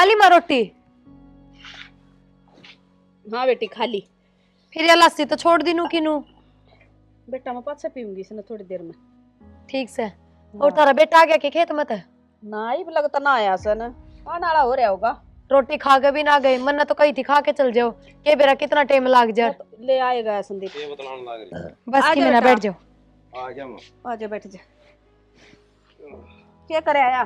खाली माँ रोटी? हाँ बेटी खाली। फिर ये लस्सी तो छोड़ दी नू की नू। बेटा मैं पाछे पीऊंगी इसने थोड़ी देर में। ठीक से। और तारा बेटा आ गया के खेत में? ना ही लगता ना आया सन, आने वाला हो रहा होगा। रोटी खा के भी ना गई, मन्ना तो कही थी खा के चल जाओ, के बेरा कितना टाइम लाग जा। तो ले आएगा संदीप। ये बतलाने लग रही। बस की में ना बैठ जाओ। आ गया मैं। आजा बैठ जा। क्या करे आया?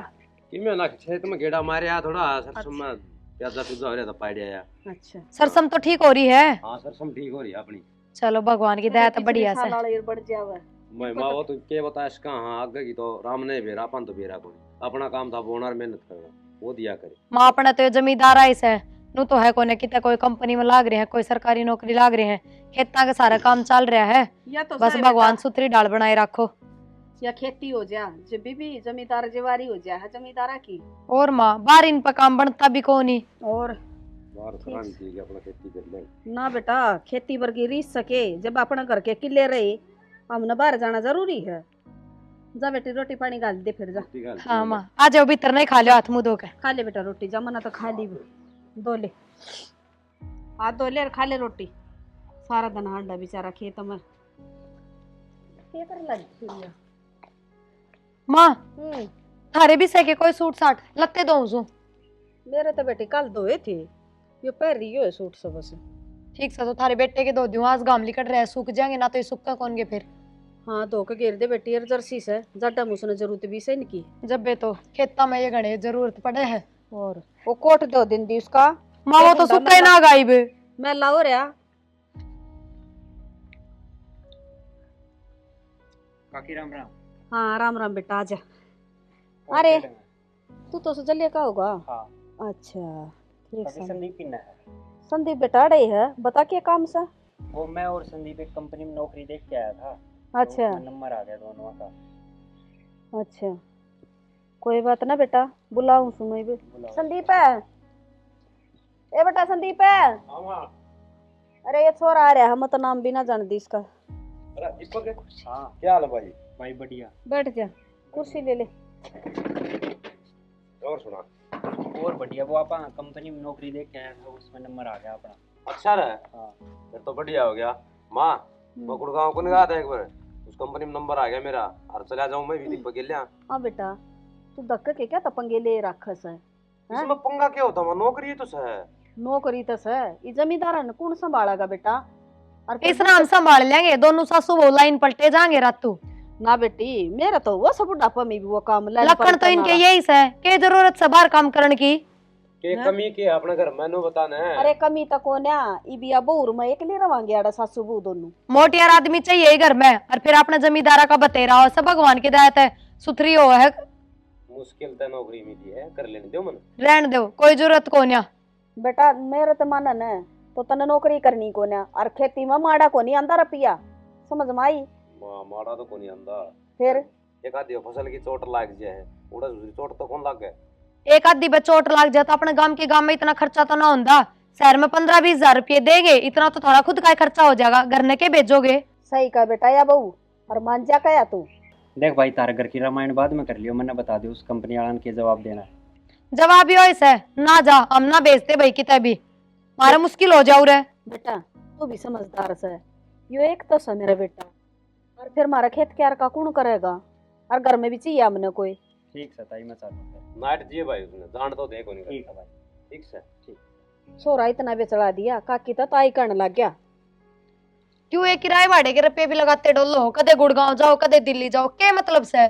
कि मैं ना खेत में गेड़ा मारे आ थोड़ा सरसों में प्याजा पुजा हो रहा था पाड़ आया। अच्छा सरसम तो ठीक हो रही है? हां सरसों ठीक हो रही है अपनी। चलो भगवान की दया तो बढ़िया से। बढ़ जावे। मैं माँ वो तो के बता इसका हां आगे की तो राम ने बेरा अपन तो बेरा कोई अपना काम था बोनर मेहनत करना वो दिया करे। माँ अपना तो जमींदार है इसे नू तो है कोने कितना कोई कंपनी में लाग रहे हैं, कोई सरकारी नौकरी लाग रहे हैं, खेता का सारा काम चल रहा है। या तो बस भगवान सुथरी डाल बनाए रखो। या खेती हो जा जब भी जमींदार जवारी हो जा है जमींदारा की। और माँ बाहर इन पर काम बनता भी को नहीं। और बाहर सरान की अपना खेती कर ले ना बेटा खेती वर्गी रीस सके जब अपना घर के किले रहे हमने बाहर जाना जरूरी है। जा बेटी रोटी पानी गाल दे फिर जा। हाँ माँ आ जाओ भीतर, नहीं खा लो हाथ मुंह धो के। खा ले बेटा रोटी, जा मना तो खा ली दो ले हाथ धो ले और खा ले रोटी। सारा दिन हांडा बेचारा खेत में क्या कर लगी। माँ थारे भी सके कोई सूट साट लगते दो मेरे तो बेटे कल धोए थे, ये पहन रही है सूट सब से। ठीक से तो थारे बेटे के दो दूं, आज गाम लिकट रहे सूख जाएंगे ना तो ये सूखा कौन के फिर। हाँ धो के गिर दे बेटी यार जर्सी से जड्डा मुसने जरूरत भी से इनकी। जब बे तो खेता में ये घड़े जरूरत पड़े है। और वो कोट दो दिन दी उसका माँ वो तो सूखा ही ना गायब। मैं लाओ रहा काकी राम राम। हाँ राम राम बेटा आजा। अरे तू तो जल्दी का होगा। हाँ अच्छा ठीक काकी संदीप किन्ना है? संदीप बेटा अड़े है बता क्या काम सा। वो मैं और संदीप एक कंपनी में नौकरी देख के आया था। अच्छा तो नंबर आ गया दोनों का। अच्छा कोई बात ना बेटा बुलाऊं सुनो भी। संदीप है ए बेटा संदीप है। अरे ये छोरा आ रहा है हम तो नाम भी ना जान दी इसका। अरे दीपक हाँ क्या हाल है भाई? भाई बढ़िया। बैठ जा कुर्सी ले ले। और सुना और बढ़िया, वो आप कंपनी में नौकरी देख के आया था उसमें नंबर आ गया अपना। अच्छा रहा हाँ फिर तो बढ़िया हो गया। माँ मैं गुड़गांव को गया था एक बार, उस कंपनी में नंबर आ गया मेरा और चला जाऊं मैं भी दीपक के लिया। हाँ बेटा तू धक्के के क्या तपंगे ले रखस है। इसमें पंगा क्या होता है? नौकरी तो है। नौकरी तो है ये जमींदार ने कौन संभालेगा बेटा। और फिर इस नाम संभाल लेंगे दोनों सासू वो लाइन पलटे जाएंगे रातू। ना बेटी मेरा तो वो सब बुढ़ापा में भी वो काम लखन तो इनके यही है के जरूरत से बाहर काम करने की के कमी के अपने घर मैंने बताना है। अरे कमी तो कोन्या इबिया बहुर में एक ले रवांगे आड़ा सासू बहू दोनों। मोटियार आदमी चाहिए घर में और फिर अपना जमींदारा का बतेरा हो सब भगवान की दायत है सुथरी हो है। मुश्किल तो नौकरी मिली है कर लेने दो मन रहने दो कोई जरूरत को नहीं। बेटा मेरे तो मानन है तो तने नौकरी करनी कोन्या और खेती में माड़ा को नहीं आंदा रुपया समझ में आई। माड़ा तो कोनी आंदा फिर एक आधी फसल की चोट लाग जाए उड़ा दूसरी चोट तो कौन लाग गए। एक आधी बे चोट लाग जाता अपने गांव में इतना खर्चा तो ना होता। शहर में 15-20 हजार रुपये देंगे इतना तो थोड़ा खुद का खर्चा हो जाएगा, घर ने के भेजोगे। सही कहा बेटा या बहू और मान जा कया तू। देख भाई तारे घर की रामायण बाद में कर लियो, मैंने बता दियो उस कंपनी वाला के जवाब देना है। जवाब ही ऐसा है ना जा हम ना बेचते भाई कितना भी मारा मुश्किल हो जाऊ रे। बेटा तू भी समझदार से यो एक तो सा मेरा बेटा और फिर मारा खेत क्यार का कौन करेगा और घर में भी चाहिए हमने कोई। ठीक है ताई मैं चालू। नाइट दिए भाई उसने जान तो दे कोनी। ठीक है भाई ठीक है ठीक। सोरा इतना बेचड़ा दिया काकी तो ताई करने लग गया। क्यों एक किराए भाड़े के रुपये भी लगाते डोलो, कदे गुड़गांव जाओ कदे दिल्ली जाओ, क्या मतलब से?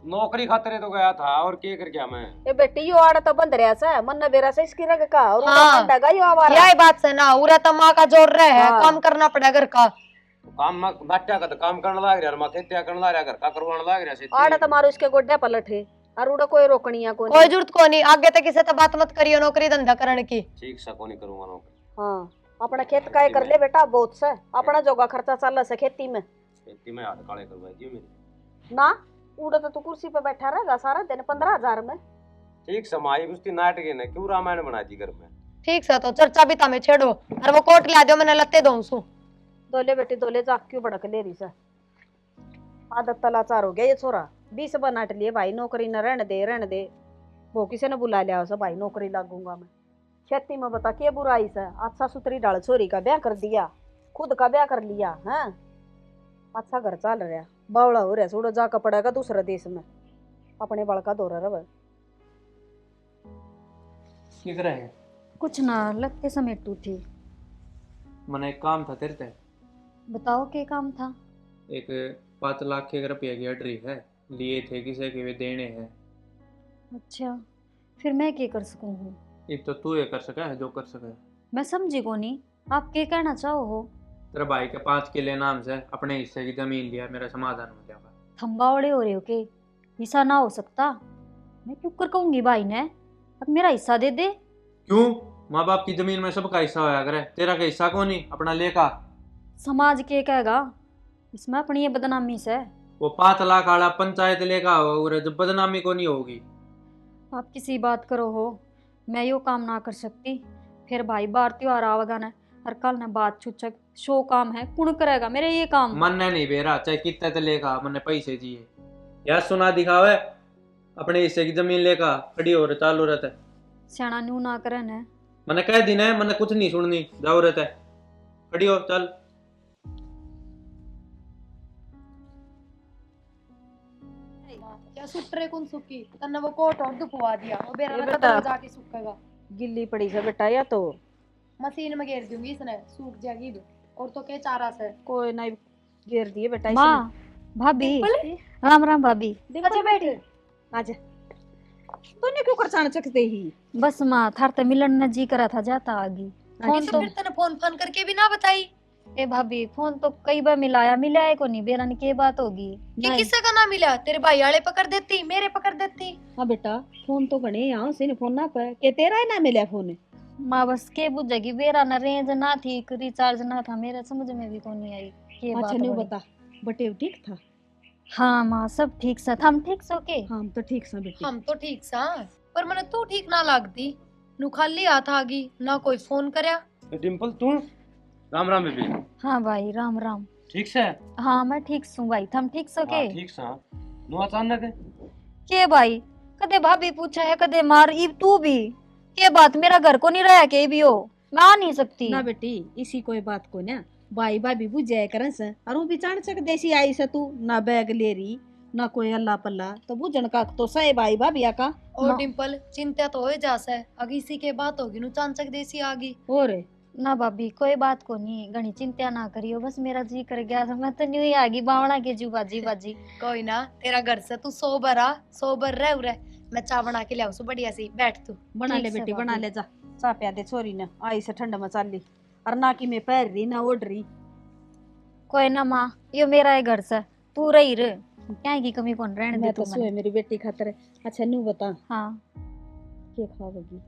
नौकरी खातिर तो गया था और क्या कर गया मैं। ए बेटी यो आड़ा तो बंद रहा सा मन बेरा से इसकी रग का और हाँ। डगा यो आवारा यही बात से ना उरा तो माँ का जोर रहे है हाँ। काम करना पड़ेगा घर का। तो काम में नाट्या का तो काम करने लाग रहा माथे त्या करने लाग रहा घर का करवाने लाग रहा से आड़ा तो मारो इसके गोड्डे पलट है और उड़ा कोई रोकनिया को कोई जरूरत को नहीं आगे तक किसी से बात मत करियो नौकरी धंधा करने की। ठीक से कोनी करूंगा नौकरी। हाँ अपना खेत का कर ले बेटा बहुत से अपना जोगा खर्चा चल से खेती में। खेती में हाथ काले करवाई दियो मेरी ना उड़ा तो तू कुर्सी पे बैठा रहेगा सारा दिन 15,000 में। ठीक समाई उसकी नाट के ने क्यों रामायण बना दी घर में। ठीक से तो चर्चा भी तमें छेड़ो और वो कोट ला दो मैंने लत्ते दो सु दोले बेटी दोले जा क्यों भड़क ले रही सा। आदत तलाचार हो गया ये छोरा 20 बनाट लिए भाई नौकरी न रहने दे वो किसी ने बुला लिया उसे भाई नौकरी लागूंगा मैं। खेती में बता के बुराई से अच्छा सुतरी डाल छोरी का ब्याह कर दिया, खुद का ब्याह कर लिया है। अच्छा घर चल रहा, बावड़ा हो रहा, छोड़ो जाकर पड़ेगा दूसरे देश में, अपने बड़का दौरा रहे। क्या कर रहे हैं? कुछ ना लगते समेटू थी। मैंने एक काम था तेरे से। बताओ क्या काम था? एक 5 लाख के रुपये की अटरी है, लिए थे किसी के वे देने हैं। अच्छा, फिर मैं क्या कर सकूं हूँ? एक तो तू ये कर सका है जो कर सके। मैं समझी को नहीं, आप क्या कहना चाहो हो? तेरे भाई के 5 किले नाम से अपने हिस्से की जमीन लिया, मेरा समाधान हो जाएगा। थम्बावड़े हो रहे हो के? हिस्सा ना हो सकता? मैं क्यों कर कहूंगी भाई ने, अब मेरा हिस्सा दे दे। क्यों? माँ बाप की जमीन में सबका हिस्सा होया करे, तेरा का हिस्सा कौन नहीं अपना लेका? समाज के कहेगा इसमें अपनी ये बदनामी से। वो 5 लाख आड़ा पंचायत लेका और जब बदनामी को नहीं होगी। आप किसी बात करो हो, मैं यो काम ना कर सकती। फिर भाई बार त्योहार आवेगा न, हर कल ने बात छुचक शो काम है, कौन करेगा मेरे ये काम? मन ने नहीं बेरा, चाहे कितने तो लेका, मैंने पैसे दिए। यार सुना दिखावे अपने हिस्से की जमीन लेका खड़ी हो रहे चालू रहता है। सियाना न्यू ना करे न। मैंने कह दी ना, मैंने कुछ नहीं सुननी, जाओ रहता है, खड़ी हो चल। क्या सुट रहे कौन सुखी तन्ने वो कोट और दुखवा दिया वो बेरा ये में बेटा। कदर जाके सूखेगा। गिल्ली पड़ी से बेटा, या तो मशीन में घेर दूंगी इसने सूख जाएगी तो। और तो क्या चारा से कोई नहीं घेर दिए बेटा। माँ, भाभी, डिम्पल, राम राम भाभी। अच्छा बैठ। आजा, तूने क्यों कर चकते ही? बस माँ थार ते मिलन न जी करा था, जाता आगी। फोन तो तो फिर तने फोन फोन करके भी ना बताई ए भाभी, फोन तो कई बार मिलाया है को नहीं, बेरा ने के बात होगी। कि किससे का ना मिला? तेरे भाई वाले पकड़ देती, मेरे पकड़ देती। हाँ बेटा, फोन तो बने यहाँ से फोन ना पे के तेरा ही ना मिला फोन। माँ बस के बुझेगी, बेरा न रेंज ना थी, रिचार्ज ना था, मेरे समझ में भी को नहीं आई के अच्छा बात नहीं बड़ी। बता, बटे ठीक था? हाँ माँ सब ठीक सा, हम ठीक सो के? हम तो ठीक सा बेटी। हम तो ठीक सा, पर मैंने तू ठीक ना लागती। नु खाली हाथ आगी, ना कोई फोन करया। डिम्पल तू राम राम बेबी। हाँ भाई राम राम। ठीक से? हाँ मैं ठीक सू भाई, थम ठीक सो के? ठीक सा। नु अचानक के भाई कदे भाभी पूछा है, कदे मार ई तू भी के बात, मेरा घर को नहीं रहा के भी हो, मैं आ नहीं सकती। ना बेटी इसी कोई बात को ना, भाई भाभी बुझ जाए करन से, और वो भी जान सक देसी आई से तू ना बैग ले रही ना कोई अल्लाह पल्ला, तो बुझन का तो सही भाई भाभी का। और डिम्पल चिंता तो हो जासे, अगर इसी के बात होगी नु चांचक देसी आगी। और ना भाभी कोई बात को नहीं, घनी चिंता ना करियो, बस मेरा जी कर गया था, मैं तो न्यू ही आगी बावड़ा के जू बाजी बाजी। कोई ना, तेरा घर से तू सोबर आ, सोबर रह उरे। मैं चाय बना के लाऊं सु बढ़िया सी, बैठ तू। बना ठीक ले से बेटी, भाभी। बना ले जा, चा प्या दे छोरी ने, आई से ठंड में चल ली, और ना कि मैं पैर रही ना ओढ़ रही। कोई ना माँ, यो मेरा है घर से, तू रही रे, क्या की कमी कौन रहने दे मैं तू तो मने। सोए मेरी बेटी खातर। अच्छा नू बता हाँ क्या खाओगी?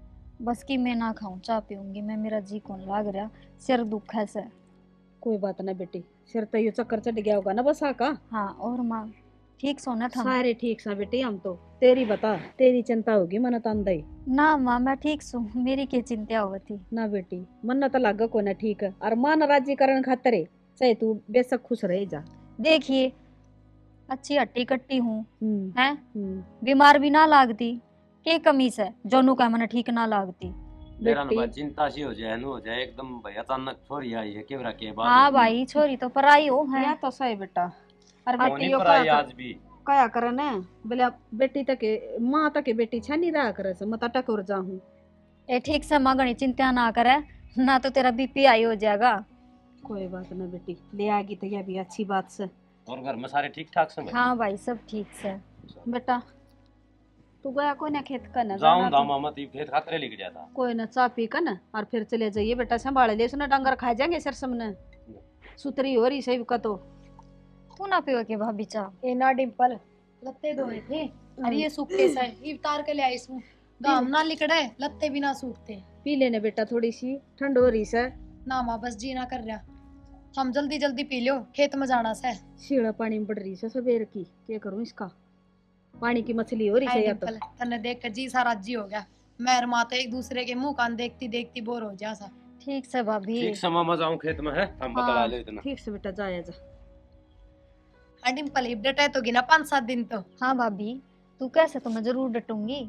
बस की मैं ना खाऊं, चाय पीऊंगी मैं, मेरा जी कौन लाग रहा, सिर दुख है से। कोई बात ना बेटी, सिर तो ये चक्कर चढ़ गया होगा ना बस का। हाँ और माँ ठीक सोना था? सारे ठीक सा बेटी, हम तो तेरी बता, तेरी चिंता होगी मन तंदई ना माँ मैं ठीक सू, मेरी क्या चिंता हुआ थी। ना बेटी, मन तो लाग को ना ठीक है, और मन राजी करण खातर है, चाहे तू बेशक खुश रह जा। देखिए अच्छी हट्टी कट्टी हूँ है, हम्म, बीमार भी ना लागती, के कमी से जोनू का मन ठीक ना लागती। मेरा बेटी। ना चिंता सी हो जाए, नु हो जाए एकदम भाई अचानक छोरी आई है केवरा के बाद। हाँ भाई छोरी तो पराई हो है। या तो सही बेटा, और कौन बेटी ही यो पर आई आज भी। कया करन है बोले बेटी तक माँ तक बेटी छनी रहा करे से मत टकोर जाऊं। ए ठीक से माँ घनी चिंता ना करे, ना तो तेरा बीपी आई हो जाएगा। कोई बात ना बेटी, ले आगी तो यह भी अच्छी बात से। और घर में सारे ठीक ठाक से भाई? हाँ भाई सब ठीक से। बेटा तू गया कोई ना खेत का ना जाऊं जाना दामा मत ई खेत खातरे लेके जाता। कोई ना चा पी कर ना और फिर चले जाइए बेटा, संभाल ले सुना डंगर खा जाएंगे सर सबने, सुतरी हो रही सही का तो। तू ना पियो के भाभी चा? ए ना डिम्पल, लत्ते धोए थे, अरे ये सूखे से ये उतार के ले आई सू। गाम ना लिकड़े, लत्ते भी ना सूखते। पी लेने बेटा, थोड़ी सी ठंड हो रही सर। ना माँ बस जी ना कर रहा, हम जल्दी जल्दी पी लो, खेत में जाना से। शीड़ा पानी में पड़ रही है सवेर की, क्या करूं इसका, पानी की मछली हो रही हाय है या तो। डिम्पल, तन्ने देख कर जी सारा जी हो गया। मेहर माँ तो एक दूसरे के मुंह कान देखती देखती बोर हो जा सा। ठीक से भाभी। ठीक से मामा जाऊं खेत में है, हम हाँ। बतला ले इतना। ठीक से बेटा जाया जा। हाँ डिम्पल, अब डटे तो गिना 5-7 दिन तो। हाँ भाभी तू कैसे, तो मैं जरूर डटूंगी,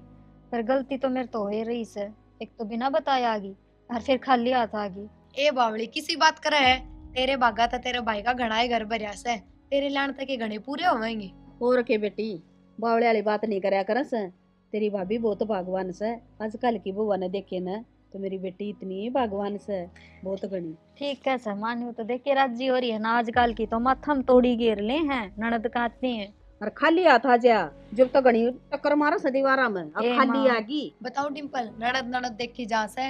पर गलती तो मेरे तो हो ही रही से, एक तो बिना बताया आ गई और फिर खाली हाथ आ गई। ए बावली किसी बात करे है, तेरे बागा था तेरे भाई का घना ही घर भरिया से, तेरे लान तक के घने पूरे होवेंगे। और के बेटी बावले वाली बात नहीं करया करस। तेरी भाभी बहुत भागवान से, आजकल की बुआ ने देखे न तो मेरी बेटी इतनी भागवान से, बहुत घनी। ठीक है सर, मान्यू तो देख के राजी हो रही है ना, आजकल की तो माथम तोड़ी गिर ले हैं, ननद काटती हैं। और खाली हाथ आ जा, जब तो घनी टक्कर मारा स दीवारा में, अब ए खाली माँ। आगी। बताओ डिम्पल, ननद ननद देखी जा से,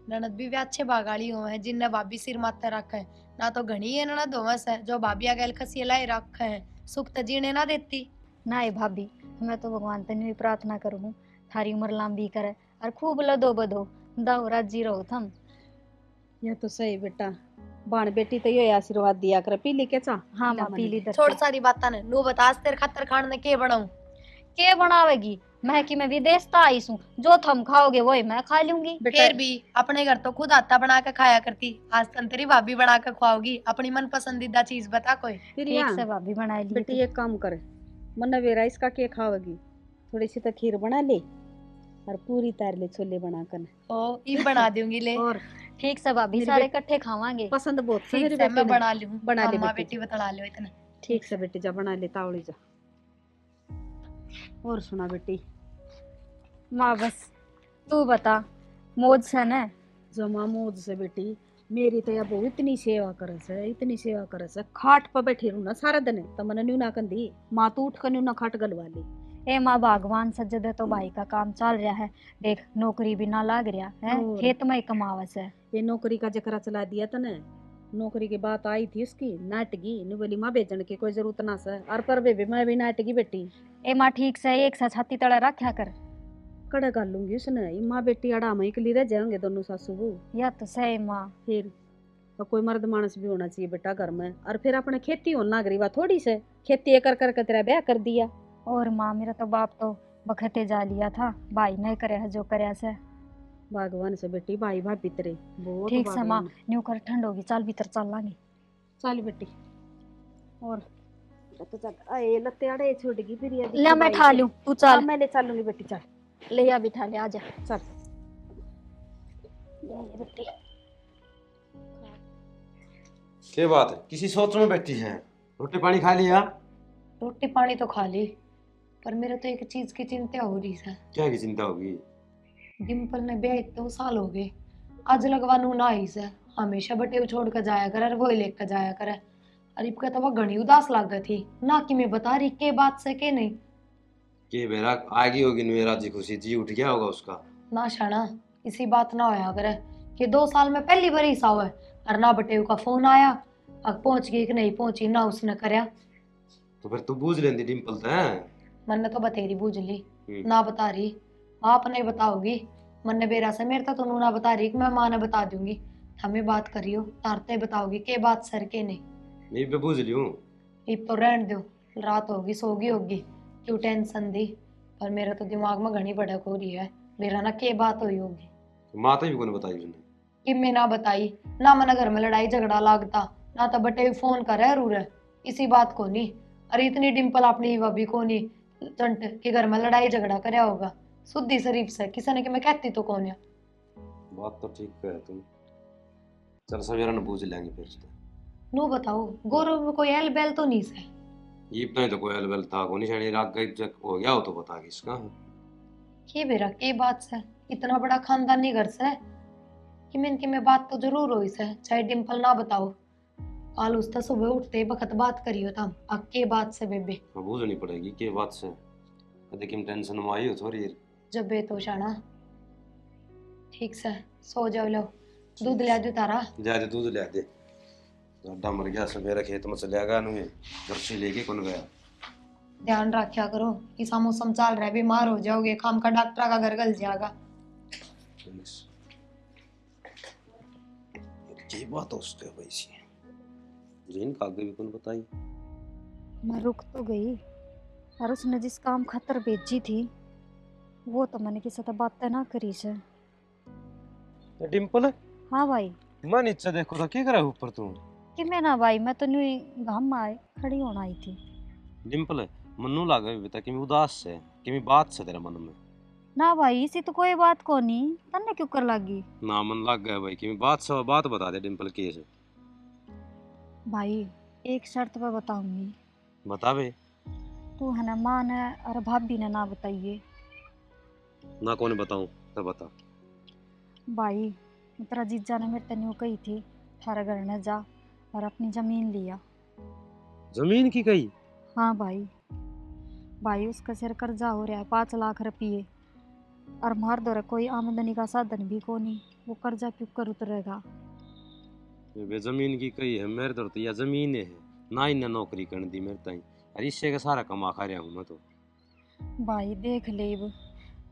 ननद भी अच्छे बागाड़ी हुए हैं जिनने भाभी सिर माथे रखे है, ना तो घनी है ननद हुए से जो भाभी आगे खसी लाई रखे है, सुख तो जीने ना देती। ना भाभी, मैं तो भगवान तने भी प्रार्थना करूँ थारी उम्र लंबी करे और खूब लदो बदो दाओ राजी रहो थम। ये तो सही बेटा, बाण बेटी तो ये आशीर्वाद दिया कर। पी ली के चा? हाँ माँ पीली दर छोड़ सारी बात ने, नू बता तेरे खातर खान ने के बनाऊं। के बनावेगी, मैं कि मैं विदेश तो आई हूँ, जो थम खाओगे वही मैं खा लूंगी। फिर भी अपने घर तो खुद आटा बना के खाया करती, आज तन तेरी भाभी बना के खुआओगी। अपनी मन पसंदीदा चीज बता कोई। ठीक से भाभी बना ली बेटी एक काम कर, मन वेरा इसका के खाओगी, थोड़ी सी तो खीर बना ले और पूरी तार ले छोले बना कर। ओ ई बना दूंगी ले। और ठीक से भाभी मेरी सारे इकट्ठे खावांगे। पसंद बहुत है ठीक मेरी से बेटी मैं ने। बना लूं, बना ले अम्मा बेटी। बेटी बतला लो इतना। ठीक से बेटी जा बना ले, तावड़ी जा। और सुना बेटी? माँ बस तू बता, मौज से न? जमा मौज से बेटी, मेरी तो अब इतनी सेवा करस है, इतनी सेवा करस है, खाट पर बैठी रहूं ना सारा दिन तो मन न्यू ना कंदी, माँ तो उठ कर न्यू ना खाट गलवा ली। ए माँ भगवान सज्जद है तो भाई का काम चल रहा है, देख नौकरी भी ना लाग रहा है, और। खेत में ही कमावस है। ये नौकरी का जकरा चला दिया था ना, नौकरी की बात आई थी उसकी, नाटगी नु बोली माँ भेजने की कोई जरूरत ना से, और पर बेबी मैं भी नाटगी बेटी। ए माँ ठीक से एक सा छाती तड़ा रखा कर। कड़ा कर लूंगी उसने, ये माँ बेटी अड़ा मई के लिए रह जाएंगे दोनों सासू बहू। या तो सही माँ। फिर और कोई मर्द मानस भी होना चाहिए बेटा घर में, और फिर अपने खेती होना नागरी बात थोड़ी से, खेती कर कर के तेरा ब्याह कर दिया। और माँ मेरा तो बाप तो बखते जा लिया था, भाई नहीं करे है जो करे से। भगवान से बेटी, भाई भाभी तेरे बहुत ठीक से माँ, भगवान। न्यू कर ठंड होगी, चल भीतर चल लांगे। चल बेटी। और तो चल, आए लत्ते अड़े छोड़ गई फिर ये ले मैं ठा लूं, तू चल। मैं ले चलूंगी बेटी, चल ले आ बिठा ले, आजा चल। बेटी। क्या बात है, किसी सोच में बैठी है? रोटी पानी खा लिया? रोटी पानी तो खा ली, पर मेरे तो एक चीज की चिंता हो रही है। क्या की चिंता होगी? डिम्पल ने ब्याह 2 साल हो गए, आज लगवानू ना आई से, हमेशा बटे छोड़ कर जाया करे, वो लेकर जाया करे। अरे इब तो वह घनी उदास लाग थी ना, कि मैं बता रही के बात से के नहीं। के बेरा आगी होगी मेरा जी, खुशी जी उठ गया होगा उसका। ना शाना इसी बात ना होया करे कि 2 साल में पहली बार ही साव है, और ना बटेव का फोन आया, अब पहुंच गई कि नहीं पहुंची ना उसने करया। तो फिर तू बूझ लेंदी डिम्पल तो है। मन तो बतेरी बूझ ली, ना बता रही, आप नहीं बताओगी। मन ने बेरा से मेरे तो ना बता रही कि मैं माँ ने बता दूंगी, हमें बात करियो तारते बताओगी के बात सर के नहीं। नहीं पे बूझ लियो। इब तो रहन दो, रात होगी सोगी होगी, क्यों टेंशन दी। पर मेरा तो दिमाग में घनी भड़क हो रही है, मेरा ना के बात हुई होगी तो माता भी कोने बताई उसने? कि मैं ना बताई ना, मन घर में लड़ाई झगड़ा लागता ना, तो बटे फोन करे रू रहे इसी बात को नहीं। अरे इतनी डिम्पल अपनी भाभी को नहीं चंट कि घर में लड़ाई झगड़ा करया होगा, शुद्धि शरीफ से किसी ने कि मैं कहती तो कौन है। बात तो ठीक है तुम, चल सवेरा न बूझ लेंगे फिर से। नो बताओ गौरव में कोई एल बेल तो नहीं से? ये नहीं तो कोई अलबल था को निशानी राग गई जब हो गया हो तो बता किसका। के बेरा के बात से, इतना बड़ा खानदानी घर से कि मैं बात तो जरूर हुई से, चाहे डिम्पल ना बताओ। काल उस तो सुबह उठते बखत बात करियो था, अब के बात से बेबे बूझनी पड़ेगी के बात से, देखिए टेंशन में आई हो थोड़ी। जब बे तो शाना ठीक से सो जाओ, लो दूध ले दू तारा। जा दे दूध ले दे, अड्डा मर गया सवेरा खेत में चले गया नुए जर्सी लेके कौन गया। ध्यान रखा करो, ऐसा मौसम चल रहा है, बीमार हो जाओगे, खाम का डॉक्टर का घर गल जाएगा। ये बात उसके वैसी जिन कागज भी कौन बताई। मैं रुक तो गई, और उसने जिस काम खातर भेजी थी वो तो मैंने किसी से बातें ना करी से। डिम्पल हाँ भाई। मैं नीचे देखो तो क्या करा ऊपर तू? कि मैं ना भाई, मैं तो न्यू गांव में आए खड़ी होना आई थी। डिम्पल मन्नू लागे बेटा कि मैं उदास है कि मैं बात से तेरे मन में। ना भाई इसी तो कोई बात को नहीं, तन्ने क्यों कर लागी? ना मन लग गया भाई कि बात सब बात बता दे डिम्पल की है। भाई एक शर्त पे बताऊंगी, बता बे। तू है ना माँ ने और भाभी ने ना बताइए। ना कौन बताऊं, तो बता। भाई तेरा जीजा ने मेरे तेन कही थी थारा घर ने जा और अपनी जमीन लिया। जमीन की कही? हाँ भाई, भाई उसका सिर कर्जा हो रहा है 5 लाख रुपये, और मार दो कोई आमदनी का साधन भी को नहीं, वो कर्जा क्यों कर उतरेगा? वे जमीन की कही है, मेरे तो या जमीन है ना, इन्हें नौकरी करने दी मेरे ताई, अरे इससे का सारा कमा खा रहा हूँ मैं तो। भाई देख ले,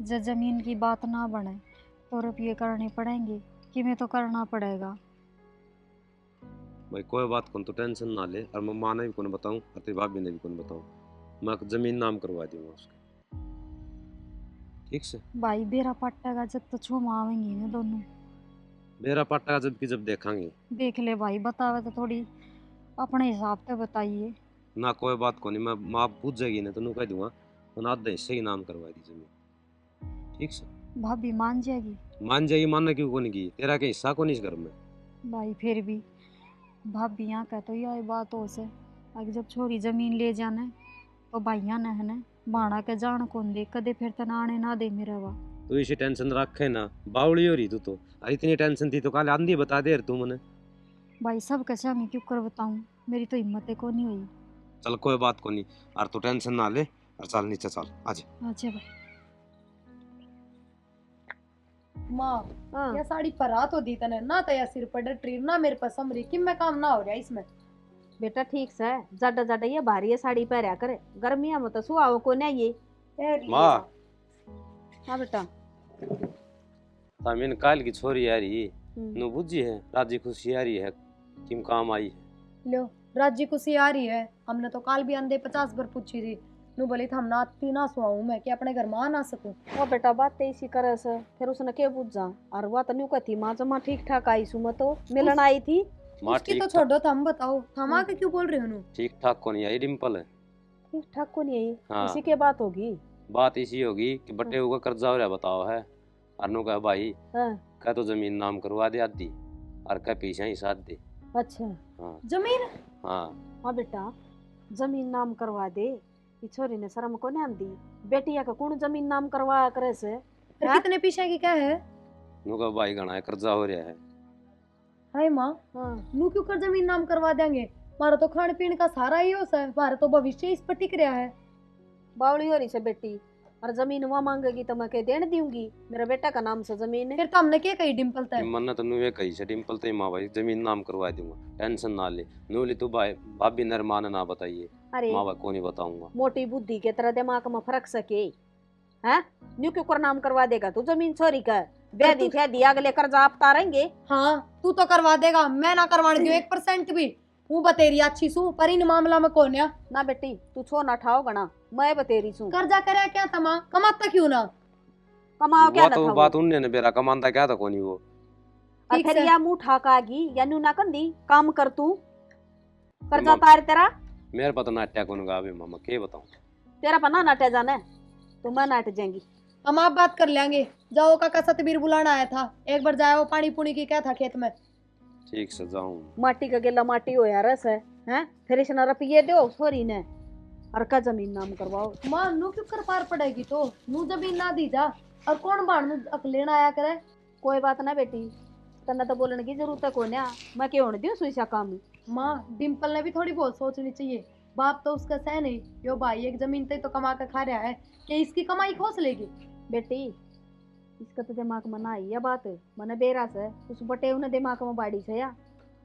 जब जमीन की बात ना बने तो रुपये करने पड़ेंगे, कि मैं तो करना पड़ेगा। भाई कोई बात कौन, तो टेंशन ना ले, और मैं माँ ने भी कौन बताऊं और तेरी भाभी ने भी कौन बताऊं, मैं जमीन नाम करवा दूंगा उसका, ठीक से। भाई बेरा पट्टेगा जब तो छो आवेंगी ना दोनों। मेरा पट्टा जब की जब देखांगे। देख ले भाई, बतावे तो थोड़ी अपने हिसाब से बताइए। ना कोई बात को नहीं, मैं माँ पूछ जाएगी ना तो नू कह दूंगा तो ना आधे हिस्से ही नाम करवा दी जमीन, ठीक से। भाभी मान जाएगी? मान जाएगी, मानना क्यों को नहीं की, तेरा के हिस्सा को नहीं इस घर में। भाई फिर भी भाभी यहाँ कह तो यही बात हो से, आगे जब छोरी जमीन ले जाने तो भाइया ने है ना बाणा के जान कौन दे, कदे फिर तना आने ना दे मेरा वा। तू इसी टेंशन रखे ना, बावड़ी हो रही तू तो, अरे इतनी टेंशन थी तो कल आंधी बता दे तू मने। भाई सब कैसे मैं क्यों कर बताऊँ, मेरी तो हिम्मत को नहीं हुई। चल कोई बात को नहीं, और तू टेंशन ना ले, और चल नीचे चल, आजा। अच्छा भाई। माँ हाँ या साड़ी परा तो दी तने ना, तो या सिर पर डटरी ना मेरे पास समरी कि मैं काम ना हो रहा इसमें। बेटा ठीक से ज्यादा ज्यादा ये भारी साड़ी पहरा करे, गर्मियां में तो सुहाव को नहीं ये। माँ हाँ बेटा। तामीन काल की छोरी आ रही, हम्म। नु बुझी है, राजी खुशी आ रही है, किम काम आई है। लो राजी खुशी आ रही है, हमने तो काल भी अंधे 50 बार पूछी थी, नु बोली था हम ना आती ना सुहाऊं मैं कि अपने घर में आ ना सकूं। वो बेटा बात तो इसी करे से, फिर उसने के बुझा, और वो तो न्यू कहती माँ जमा ठीक ठाक आई सु, मैं तो मिलन आई थी। माँ उसकी ठीक तो छोड़ो, थम बताओ थम आके क्यों बोल रहे हो नु? ठीक ठाक को नहीं आई, डिम्पल है। ठीक ठाक को नहीं आई, हाँ। इसी के बात होगी। बात इसी होगी कि बटे हुआ कर्जा हो रहा बताओ है, अनु कहा भाई हाँ कह तो जमीन नाम करवा दे आधी, और कह पीछे ही साथ दे। अच्छा। हाँ जमीन? हाँ हाँ बेटा जमीन नाम करवा दे, ये छोरी ने शर्म को नहीं आंदी, बेटिया का कौन जमीन नाम करवाया करे से। फिर हाँ? कितने पीछे की क्या है? नु कहा भाई घना है, कर्जा हो रहा है। हाय माँ, हाँ नू क्यों कर जमीन नाम करवा देंगे? हमारा तो खान पीन का सारा ही हो सा, हमारा तो भविष्य इस पर टिक रहा है। बावली हो रही से बेटी, और जमीन वहाँ मांगेगी तो मैं कह देने दूंगी, मेरा बेटा का नाम से जमीन है। फिर तो हमने क्या कही डिम्पल तय? मन्ना तो नुए कही से डिम्पल ते माँ भाई जमीन नाम करवा दूंगा, टेंशन ना ले। नूली तू भाई भाभी नरमान ना बताइए, अरे माँ भाई को नहीं बताऊंगा। मोटी बुद्धि के तरह दिमाग में फर्क सके, हैं न्यू क्यों कर नाम करवा देगा तू जमीन छोरी का, बेदी थे दिया अगले कर्जा आपता रहेंगे। हाँ तू तो करवा देगा, मैं ना करवाने दूं 1% भी। हूँ बतेरी अच्छी सू, पर इन मामला में कौन है? ना बेटी तू छो ना ठाओ गना, मैं बतेरी सू। कर्जा करे क्या तमा, कमाता क्यों ना? कमाओ क्या वो ना तो था बात उनने ने बेरा कमांदा क्या था कोनी वो। और ठीक फिर से। या मुंह ठाकागी या न्यू ना कंदी काम कर तू, कर्जा माम- तार तेरा, मेरे पता नाट्या कौन गा अभी मामा के बताऊं। तेरा पना नाटे जाने, तो मैं नाट जाएंगी। हम आप बात कर लेंगे, जाओ काका सतबीर बुलाना आया था, एक बार जाओ पानी पुनी की क्या था खेत में। ठीक से जाऊं। माटी का गिला माटी हो यार रस है, हैं फिर इसने रुपये दो छोरी ने, और का जमीन नाम करवाओ। मां नू क्यों कर पार पड़ेगी, तो नू जमीन ना दी जा, और कौन बाण लेना आया करे? कोई बात ना बेटी, तन्ने तो बोलने की जरूरत है कोन्या, मैं क्यों नहीं दूं सुईसा काम। माँ डिम्पल ने भी थोड़ी बहुत सोचनी चाहिए, बाप तो उसका सह नहीं, यो भाई एक जमीन तक तो कमा कर खा रहा है, कि इसकी कमाई खोस लेगी? बेटी इसका तो दिमाग में ना आई है बात, मने बेरा से उस बटे उन्हें दिमाग में बाड़ी से या।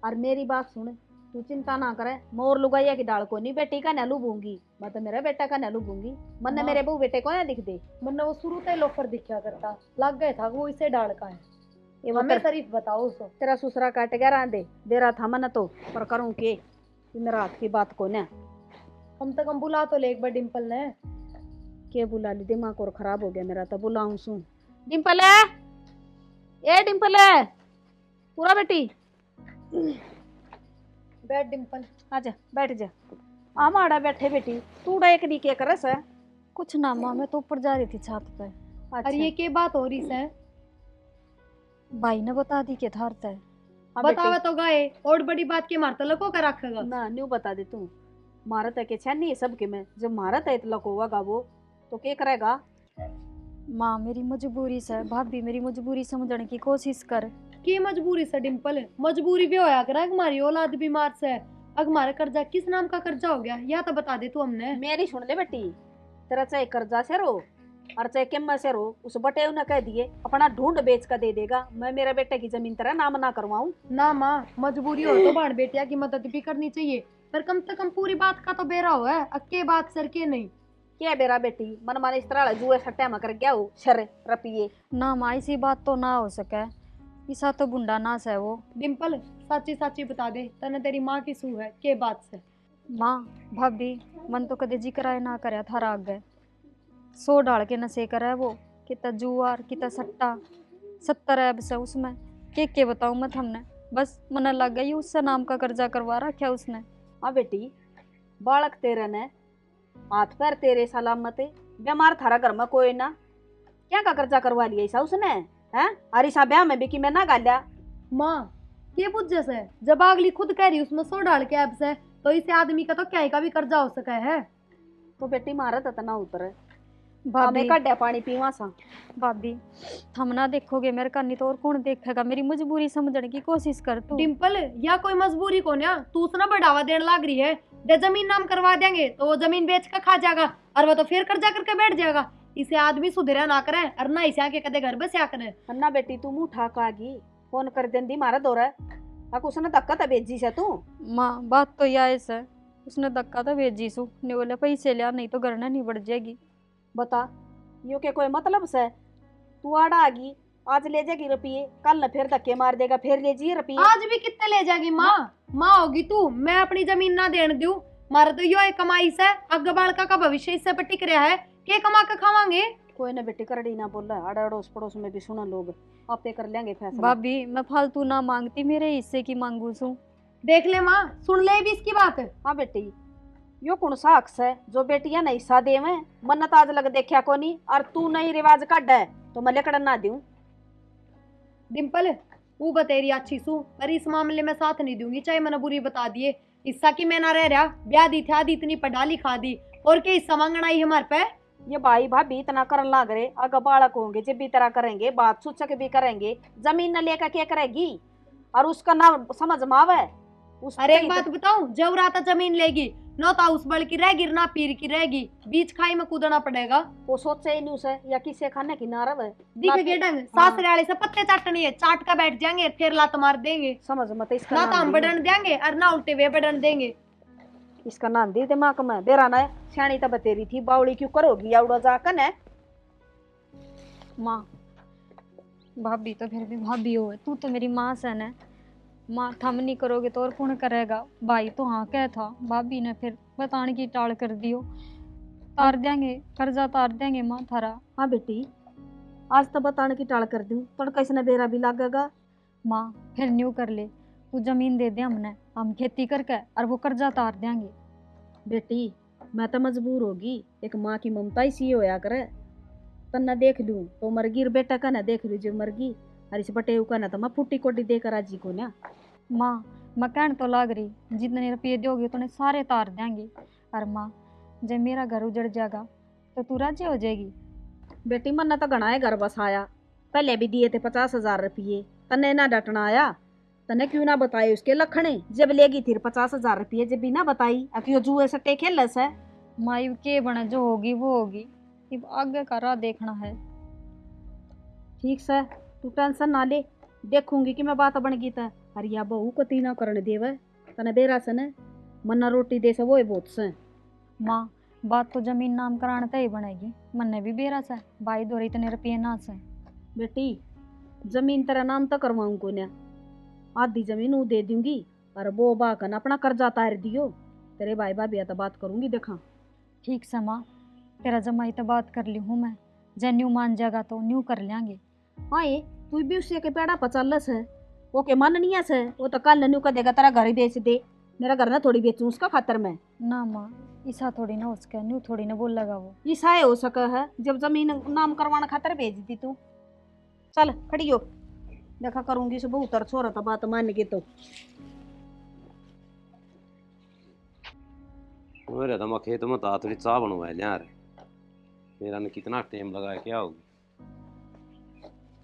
और मेरी बात सुन, तू चिंता ना करे, मोर लुगाइया की डाल को नहीं बेटी का न लुबूंगी, मैं तो मेरे बेटा का न लुबूंगी, मन माँ। मेरे बहू बेटे को ना दिख दे। वरना वो शुरू से लोफर दिखा करता, लग गए था वो इसे डाल का है। ये वो हमें शरीफ बताओ उसको। तेरा ससुरा काट गया रांदे, बेरा था मन तो पर करूं के, मेरा हाथ की बात को ना कम से कम बुला तो ले एक बार डिम्पल ने। के बुला ली, दिमाग और खराब हो गया मेरा, तो बुलाऊं सुन। डिम्पल है, ए डिम्पल है, पूरा बेटी बैठ डिम्पल। आजा बैठ जा। आमाड़ा बैठे बेटी, तू उड़ा एक दी के करस है। कुछ ना माँ, मैं तो ऊपर जा रही थी छत पे। अच्छा। और ये के बात हो रही है? भाई ने बता दी के थारता है। हाँ बतावा बेटी, तो गए और बड़ी बात के मारता लको कर रखेगा। ना न्यू बता दे तू। मारत है के छे नहीं सब के में जब मारत है इतना को होगा वो तो क्या करेगा? माँ मेरी मजबूरी से, भाभी मेरी मजबूरी समझने की कोशिश कर। की मजबूरी से डिम्पल? मजबूरी भी होया करे, हमारी औलाद बीमार से। अब हमारा कर्जा किस नाम का कर्जा हो गया या तो बता दे तू हमने। मेरी सुन ले बेटी, तेरा चाहे कर्जा से रो और चाहे किम्मा से रो, उस बटे ने कह दिए अपना ढूंढ बेच कर दे देगा। मैं मेरे बेटे की जमीन तेरा नाम ना करवाऊं? ना माँ, मजबूरी हो तो बाण बेटिया की मदद भी करनी चाहिए, पर कम से कम पूरी बात का तो बेरा हो है, अक्के बात सर के नहीं। क्या बेरा बेटी, मन माने इस तरह जुए सट्टे में कर गया हो शर रपिए। ना माँ ऐसी बात तो ना हो सके, ऐसा तो बुंडा नास है वो। डिम्पल साची साची बता दे, तने तेरी माँ की सू है के बात से? माँ भाभी मन तो कदे जिक्र ना करे थारा आगे। 100 डाल के नशे करे वो, कितना जुआर कितना सट्टा, 70 ऐब से उसमें के बताऊँ मैं थमने। बस मन लग गई उससे नाम का कर्जा करवा रखा उसने। हाँ बेटी, बालक तेरे ने हाथ पैर तेरे सलामत है, बीमार थारा घर में कोई ना, क्या का कर्जा करवा लिया ऐसा उसने? हैं अरिसा ब्याह में भी कि मैं ना गालिया। माँ ये पूछ जैसे जब अगली खुद कह रही उसमें 100 डाल के ऐप से, तो इसे आदमी का तो क्या का भी कर्जा हो सका है। तो बेटी मारत इतना उतर भाभी हमें कड्या पानी पीवा सा। भाभी थम ना देखोगे मेरे कन्नी तो और कौन देखेगा? मेरी मजबूरी समझने की कोशिश कर तू। डिम्पल या कोई मजबूरी को ना तू उसने बढ़ावा देने लाग रही है। दे जमीन नाम करवा देंगे तो वो जमीन बेच कर खा जाएगा और वो तो फिर कर्जा करके बैठ जाएगा। इसे आदमी सुधरा ना करे और ना इसे आके कदे घर बस करे। अन्ना बेटी तू मुंह ठाक आगी फोन कर देंदी मारा दौरा अक उसने धक्का तो भेजी से तू। माँ बात तो यह है, उसने धक्का तो भेजी सू ने बोले पैसे लिया नहीं तो घर नहीं बढ़ जाएगी। बता यो के कोई मतलब से तू आड़ा आगी, आज ले जाएगी रुपये, कल न फिर धक्के मार देगा, फिर ले जी रुपये। आज भी कितने ले जाएगी माँ? माँ होगी तू, मैं अपनी जमीन ना देने दूं। मारा तो यो है कमाई से, अग बालका का भविष्य इससे पर टिक रहा है, के कमा के खावांगे। कोई ना बेटी करड़ी ना बोला, आड़ा अड़ोस पड़ोस में भी सुना लोग, आपे कर लेंगे फैसला। भाभी मैं फालतू ना मांगती, मेरे हिस्से की मांगू सू। देख ले माँ, सुन ले भी इसकी बात। हाँ बेटी, यो कौन सा हक्स है जो बेटिया नहीं हिस्सा दे में? मन्नत आज लग देखा को नहीं, और तू नहीं रिवाज काट है तो मैं लेकर ना दूं। डिम्पल वो बतेरी अच्छी सू, पर इस मामले में साथ नहीं दूंगी, चाहे मैंने बुरी बता दिए। हिस्सा की मैं ना रह रहा, ब्याह दी था दी इतनी पढ़ा लिखा दी, और क्या हिस्सा मांगना ही हमारे पे? ये भाई भाभी इतना करन लाग रहे, अगर बालक होंगे जब भी तरह करेंगे, बात सूचक भी करेंगे, जमीन न लेकर क्या करेगी? और उसका ना समझ में आवे उस। अरे एक बात बताऊं, जब रात जमीन लेगी न तो उस बल की रहेगी ना पीर की रहेगी, बीच खाई में कूदना पड़ेगा। वो सोचे ही नहीं उसे या किसे खाने की नारव है। दिख गए ढंग, सासरे से पत्ते चाटनी है, चाट का बैठ जाएंगे फिर लात मार देंगे। समझ मत इसका ना नाम तो हम दी। बढ़न देंगे और ना उल्टे वे बढ़न देंगे। इसका नाम दी दिमाग में बेरा ना सियाणी तो बतेरी थी, बावली क्यों करोगी आवड़ो जाकन है। माँ भाभी तो फिर भी भाभी हो, तू तो मेरी माँ सन है। माँ थम नहीं करोगे तो और कौन करेगा? भाई तो हाँ क्या था, भाभी ने फिर बताने की टाल कर दियो। तार देंगे कर्जा, तार देंगे माँ थारा। हाँ बेटी, आज तो बताने की टाल कर दूं, तड़का इसने बेरा भी लागेगा। माँ फिर न्यू कर ले, तू जमीन दे दे हमने, हम खेती करके और वो कर्जा तार देंगे। बेटी मैं तो मजबूर होगी, एक माँ की ममता ही सी होया करे। तन्ना देख लूं तो मरगी और बेटा का ना देख लूं जो मरगी, और इस बटे का ना तो मैं फुट्टी कोटी देकर आजी को ना। माँ मैं कहने तो लाग रही, जितने रुपये दोगे तो सारे तार देंगे। और माँ जब मेरा घर उजड़ जाएगा तो तू राजी हो जाएगी? बेटी मन्ना तो घना है घर बसाया, पहले भी दिए थे 50,000 रुपये, तन्ने ना डटना आया, तने क्यों ना बताए उसके लखने? जब लेगी थी 50,000 रुपये जब भी ना बताई, अक्यों जुए सट्टे खेलस है। माई के बने जो होगी वो होगी, अब आगे का राह देखना है। ठीक से तू टेंशन ना ले, देखूंगी कि मैं बात बन गई था। अरे या बहू को तीना करने देवे, तने बेरा से न मन्ना रोटी दे से वो बहुत से। माँ बात तो जमीन नाम कराने तय बनेगी, मन्ने भी बेरा से भाई दो इतने रुपये ना से। बेटी जमीन तेरा नाम तो करवाऊं को ना, आधी जमीन वो दे दूंगी और वो बाकन अपना कर्जा तार दियो, तेरे भाई भाभी तो बात करूंगी देखा। ठीक से माँ, तेरा जमाई तो बात कर ली हूँ मैं, जे न्यू मान जाएगा तो न्यू कर लेंगे। हाँ ये तू भी उससे के पेड़ा पचालस है, वो के मन नहीं है, वो तो कल न्यू कर देगा तेरा घर ही बेच दे, मेरा घर ना थोड़ी बेचूं उसका खातर मैं। ना माँ, ऐसा थोड़ी ना उसका न्यू थोड़ी ना बोल लगा वो। ऐसा है हो सका है जब जमीन नाम करवाना खातर भेज दी तू। चल खड़ी हो, देखा करूंगी सुबह उतर छोरा था बात मान के तो। मेरे तो मैं खेत में था थोड़ी चाह बनवाए यार, मेरा ने कितना टाइम लगाया क्या होगी।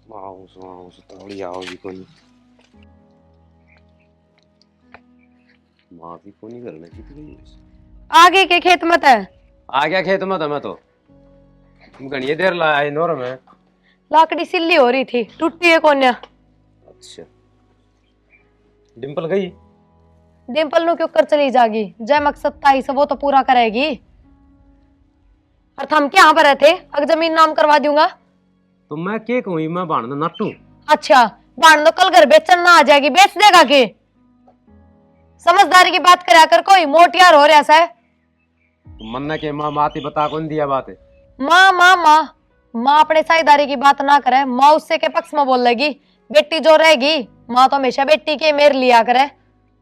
माउस थोड़ी आओगी कोनी माँ भी कोनी करने कितनी आगे के खेत मत है। आ गया खेत में था मैं तो घनी देर लाया नोर में। लाकड़ी सिल्ली हो रही थी, टूटी है कोन्या। अच्छा डिम्पल गई? डिम्पल नु क्यों कर चली जागी, जय मकसद था ही सब वो तो पूरा करेगी। और थम के यहाँ पर रहते, अगर जमीन नाम करवा दूंगा तो मैं क्या कहूँ, मैं बाण नट्टू। अच्छा बाण दो, कल घर बेचन ना आ जाएगी, बेच देगा के? समझदारी की बात करा कर, कोई मोटियार हो रहा है। तो मन के माँ माती बता कौन दिया बात है। माँ माँ माँ माँ अपने साझेदारी की बात ना करे, माँ उससे के पक्ष में बोल लेगी। बेटी जो रहेगी, माँ तो हमेशा बेटी के मेर लिया करे।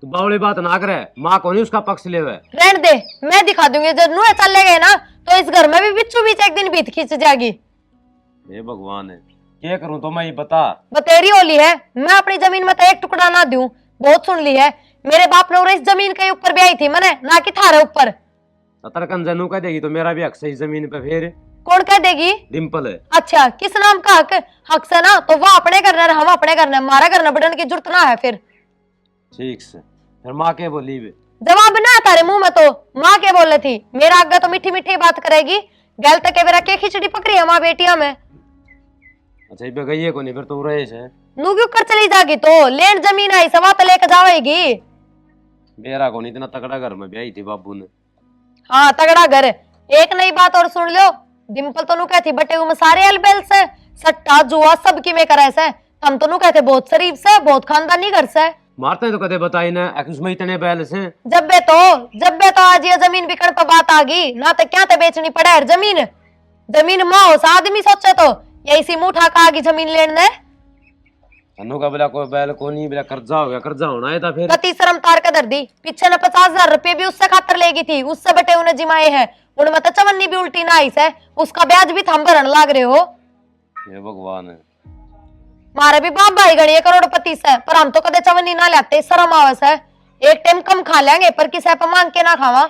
तू बावली बात ना करे, माँ को नहीं उसका पक्ष ले। रहने दे, मैं दिखा दूंगी। जब नुए चले गए ना तो इस घर में भी बिच्छू बीच एक दिन बीत खींच जाएगी। हे भगवान है, क्या करूं तो मैं ये बता। बतेरी होली है, मैं अपनी जमीन में तो एक टुकड़ा ना दूं, बहुत सुन ली है। मेरे बाप ने इस जमीन के ऊपर ब्याई थी मैंने, ना कि थारे ऊपर। तरकन जनू कह देगी तो मेरा भी हक सही जमीन पे फिर। कौन कह देगी? डिम्पल है। अच्छा किस नाम का हक? हक से ना तो वह अपने करना है, हम अपने करना है, हमारा करना बढ़ने की जरूरत ना है फिर। ठीक से फिर माँ के बोली बे? जवाब ना है तारे मुंह में तो। माँ के बोले थी, मेरा आगे तो मीठी मीठी बात करेगी, गल तक के मेरा के खिचड़ी पकड़ी है माँ बेटिया में। अच्छा ये गई है को नहीं फिर तो रहे है नू क्यों कर चली जागी, तो लेन जमीन आई सवा तो लेकर जाएगी। मेरा को नहीं इतना तगड़ा घर में ब्याई थी बाबू ने। हाँ तगड़ा घर। एक नई बात और सुन लो, डिम्पल तो नु कहती बटे में सारे अलबेल से सट्टा जुआ सब की में करे से, हम तो नु कहते बहुत शरीफ से, बहुत खानदानी घर से। मारते हैं तो कदे बताई ना, उसमें इतने बैल से। जब बे तो आज ये जमीन बिकन पर बात आ गई ना, तो क्या बेचनी पड़े यार जमीन। जमीन माओ सा आदमी सोचे तो यही सी मुंह ठाका आगी जमीन लेने। अनु का बोला कोई बैल को नहीं, बोला कर्जा हो गया, कर्जा होना है था फिर। पति शर्म तार कर दी, पीछे ने 50,000 रुपए भी उससे खातर लेगी थी, उससे बटे उन्हें जिमाए हैं, उनमें तो चवन्नी भी उल्टी ना आई से, उसका ब्याज भी थम भरन लाग रहे हो। ये भगवान है, मारे भी बाप भाई गणिए करोड़पति से, पर हम तो कदे चवन्नी ना लेते, शर्म आवस है। एक टाइम कम खा लेंगे पर किसी पे मांग के ना खावा।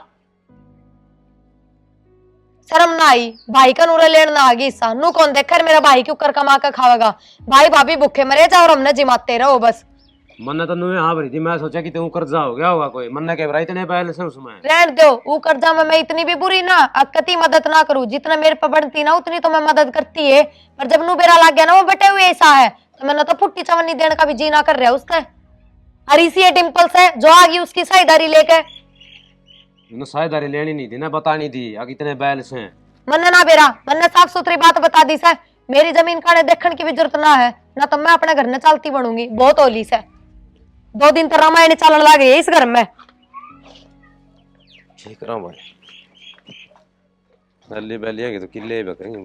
शर्म ना आई, भाई का नूरे लेन ना आ गई हिस्सा, नू कौन देखकर मेरा भाई क्यों कर कमा कर खावेगा। भाई भाभी भूखे मरे जाओ और हमने जिमाते रहो बस। मन तो नुए हाँ भरी थी, मैं सोचा कि तू कर्जा हो गया होगा कोई, मन ने कह रहा इतने बैल से उसमें। रहने दो, वो कर्जा में मैं इतनी भी बुरी ना, अकती मदद ना करूं, जितना मेरे पर बढ़ती ना उतनी तो मैं मदद करती है, पर जब नू बेरा लग गया ना वो बटे हुए ऐसा है, तो मैंने तो फुट्टी चवन्नी देने का भी जी ना कर रहा उसने। हरी सी डिम्पल से जो आ गई उसकी साझेदारी लेके। साझेदारी लेनी नहीं थी ना, बतानी थी आगे इतने बैल से। मन्ने ना बेरा, मन्ने साफ सुथरी बात बता दी से, मेरी जमीन का देखने की भी जरूरत ना है ना, तो मैं अपने घर में चलती बनूंगी, बहुत होली से। 2 दिन तो रामायण चलन लग गई इस घर में। ठीक रहा भाई, बैली बैली है तो किले करेंगे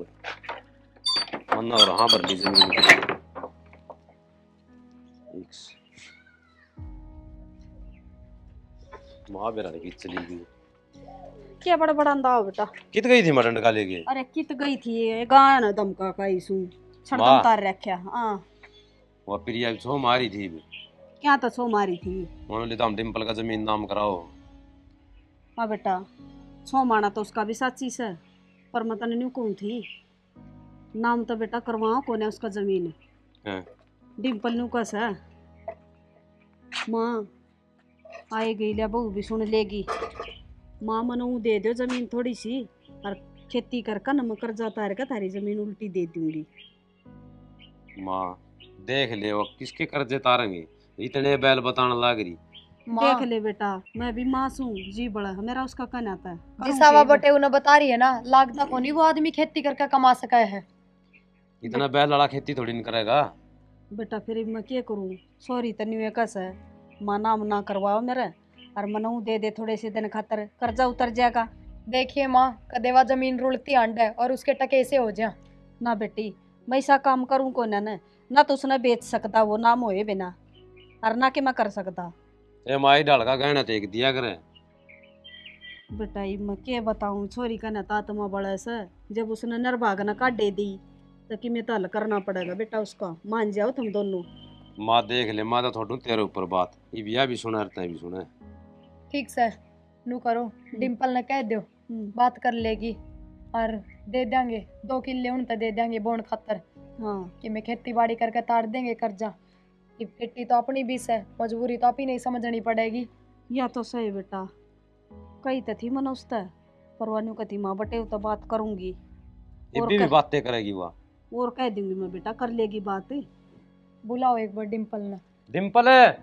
मन्ना और हाँ भर ली जमीन। माँ बेरा की चली गई। क्या बड़ा बड़ा अंदा हो बेटा। कित गई थी मटन का लेके? अरे कित गई थी ये गाना दमका का इसू छड़दम तार रखा। हाँ वो प्रिया छो मारी थी, क्या तो सो मारी थी। उन्होंने तो हम डिम्पल का जमीन नाम कराओ। हाँ बेटा सो माना तो उसका भी साची से, पर मतन न्यू कौन थी नाम तो बेटा करवाओ कौन है उसका जमीन है। डिम्पल न्यू का से माँ आए गई ले बहू भी सुन लेगी। माँ मनु दे दो जमीन थोड़ी सी और खेती कर का नमक कर्जा तार का थारी जमीन उल्टी दे दूंगी। माँ देख ले वो किसके कर्जे तारेंगे, इतने बैल बताने लग रही। देख ले बेटा मैं भी मासूम जी बड़ा मेरा उसका कहना आता है। जिसावा बटे उन्हें बता रही है ना, लागता को नहीं वो आदमी खेती करके कमा सका है। इतना बैल लड़ा खेती थोड़ी नहीं करेगा। बेटा फिर मैं क्या करूँ, सॉरी तनी कस है माँ नाम ना करवाओ मेरे, और मनऊ दे दे थोड़े से दिन खातर कर्जा उतर जाएगा। देखिए माँ, कदेवा जमीन रुलती आंड है और उसके टके से हो जा ना बेटी मैं ऐसा काम करूँ को ना तो उसने बेच सकता वो नाम होए बिना, और ना कि मैं कर सकता। ये माई डाल का गहना टेक दिया करे। बेटाई मैं के बताऊं, छोरी का ना आत्मा बड़ा से, जब उसने निर्भाग न काटे दी तो कि मैं तो हल करना पड़ेगा बेटा उसका। मान जाओ तुम दोनों। माँ देख ले, माँ तो थोड़ू तेरे ऊपर बात, ये बिया भी सुना रहता है भी सुना है। ठीक से नू करो, डिम्पल ने कह दो बात कर लेगी और दे देंगे 2 किले उन दे देंगे बोन खातर हाँ कि मैं खेती बाड़ी करके तार देंगे कर्जा। ये खेती तो अपनी भी है, मजबूरी तो अपनी नहीं समझनी पड़ेगी। या तो सही बेटा, कही तो थी मन उसते परवानू कती माँ बटे तो बात करूंगी ये और भी बातें करेगी वह। और कह दूंगी मैं बेटा, कर लेगी बात। बुलाओ एक बार डिम्पल ने। डिम्पल है,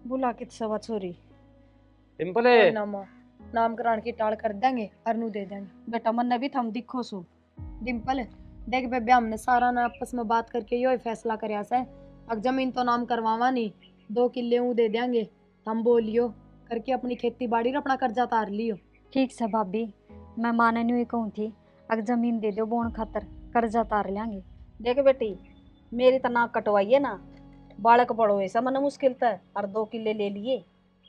बुला कित सवा छोरी। डिम्पल है। नाम करान की टाल कर देंगे और नू दे देंगे। बेटा मन भी थम दिखो सो। डिम्पल देख बेबे, हमने सारा ना आपस में बात करके यो ही फैसला करया से, अब जमीन तो नाम करवावा नहीं, 2 किले ऊ दे देंगे, हम बोलियो करके अपनी खेती बाड़ी अपना कर्जा तार लियो। ठीक से भाभी, मैं माने नहीं कहूँ थी अगर जमीन दे दो बोन खातर कर्जा तार लेंगे। देख बेटी, मेरी तो नाक कटवाइए ना, बालक पड़ो ऐसा मन मुश्किल था, और 2 किले ले लिए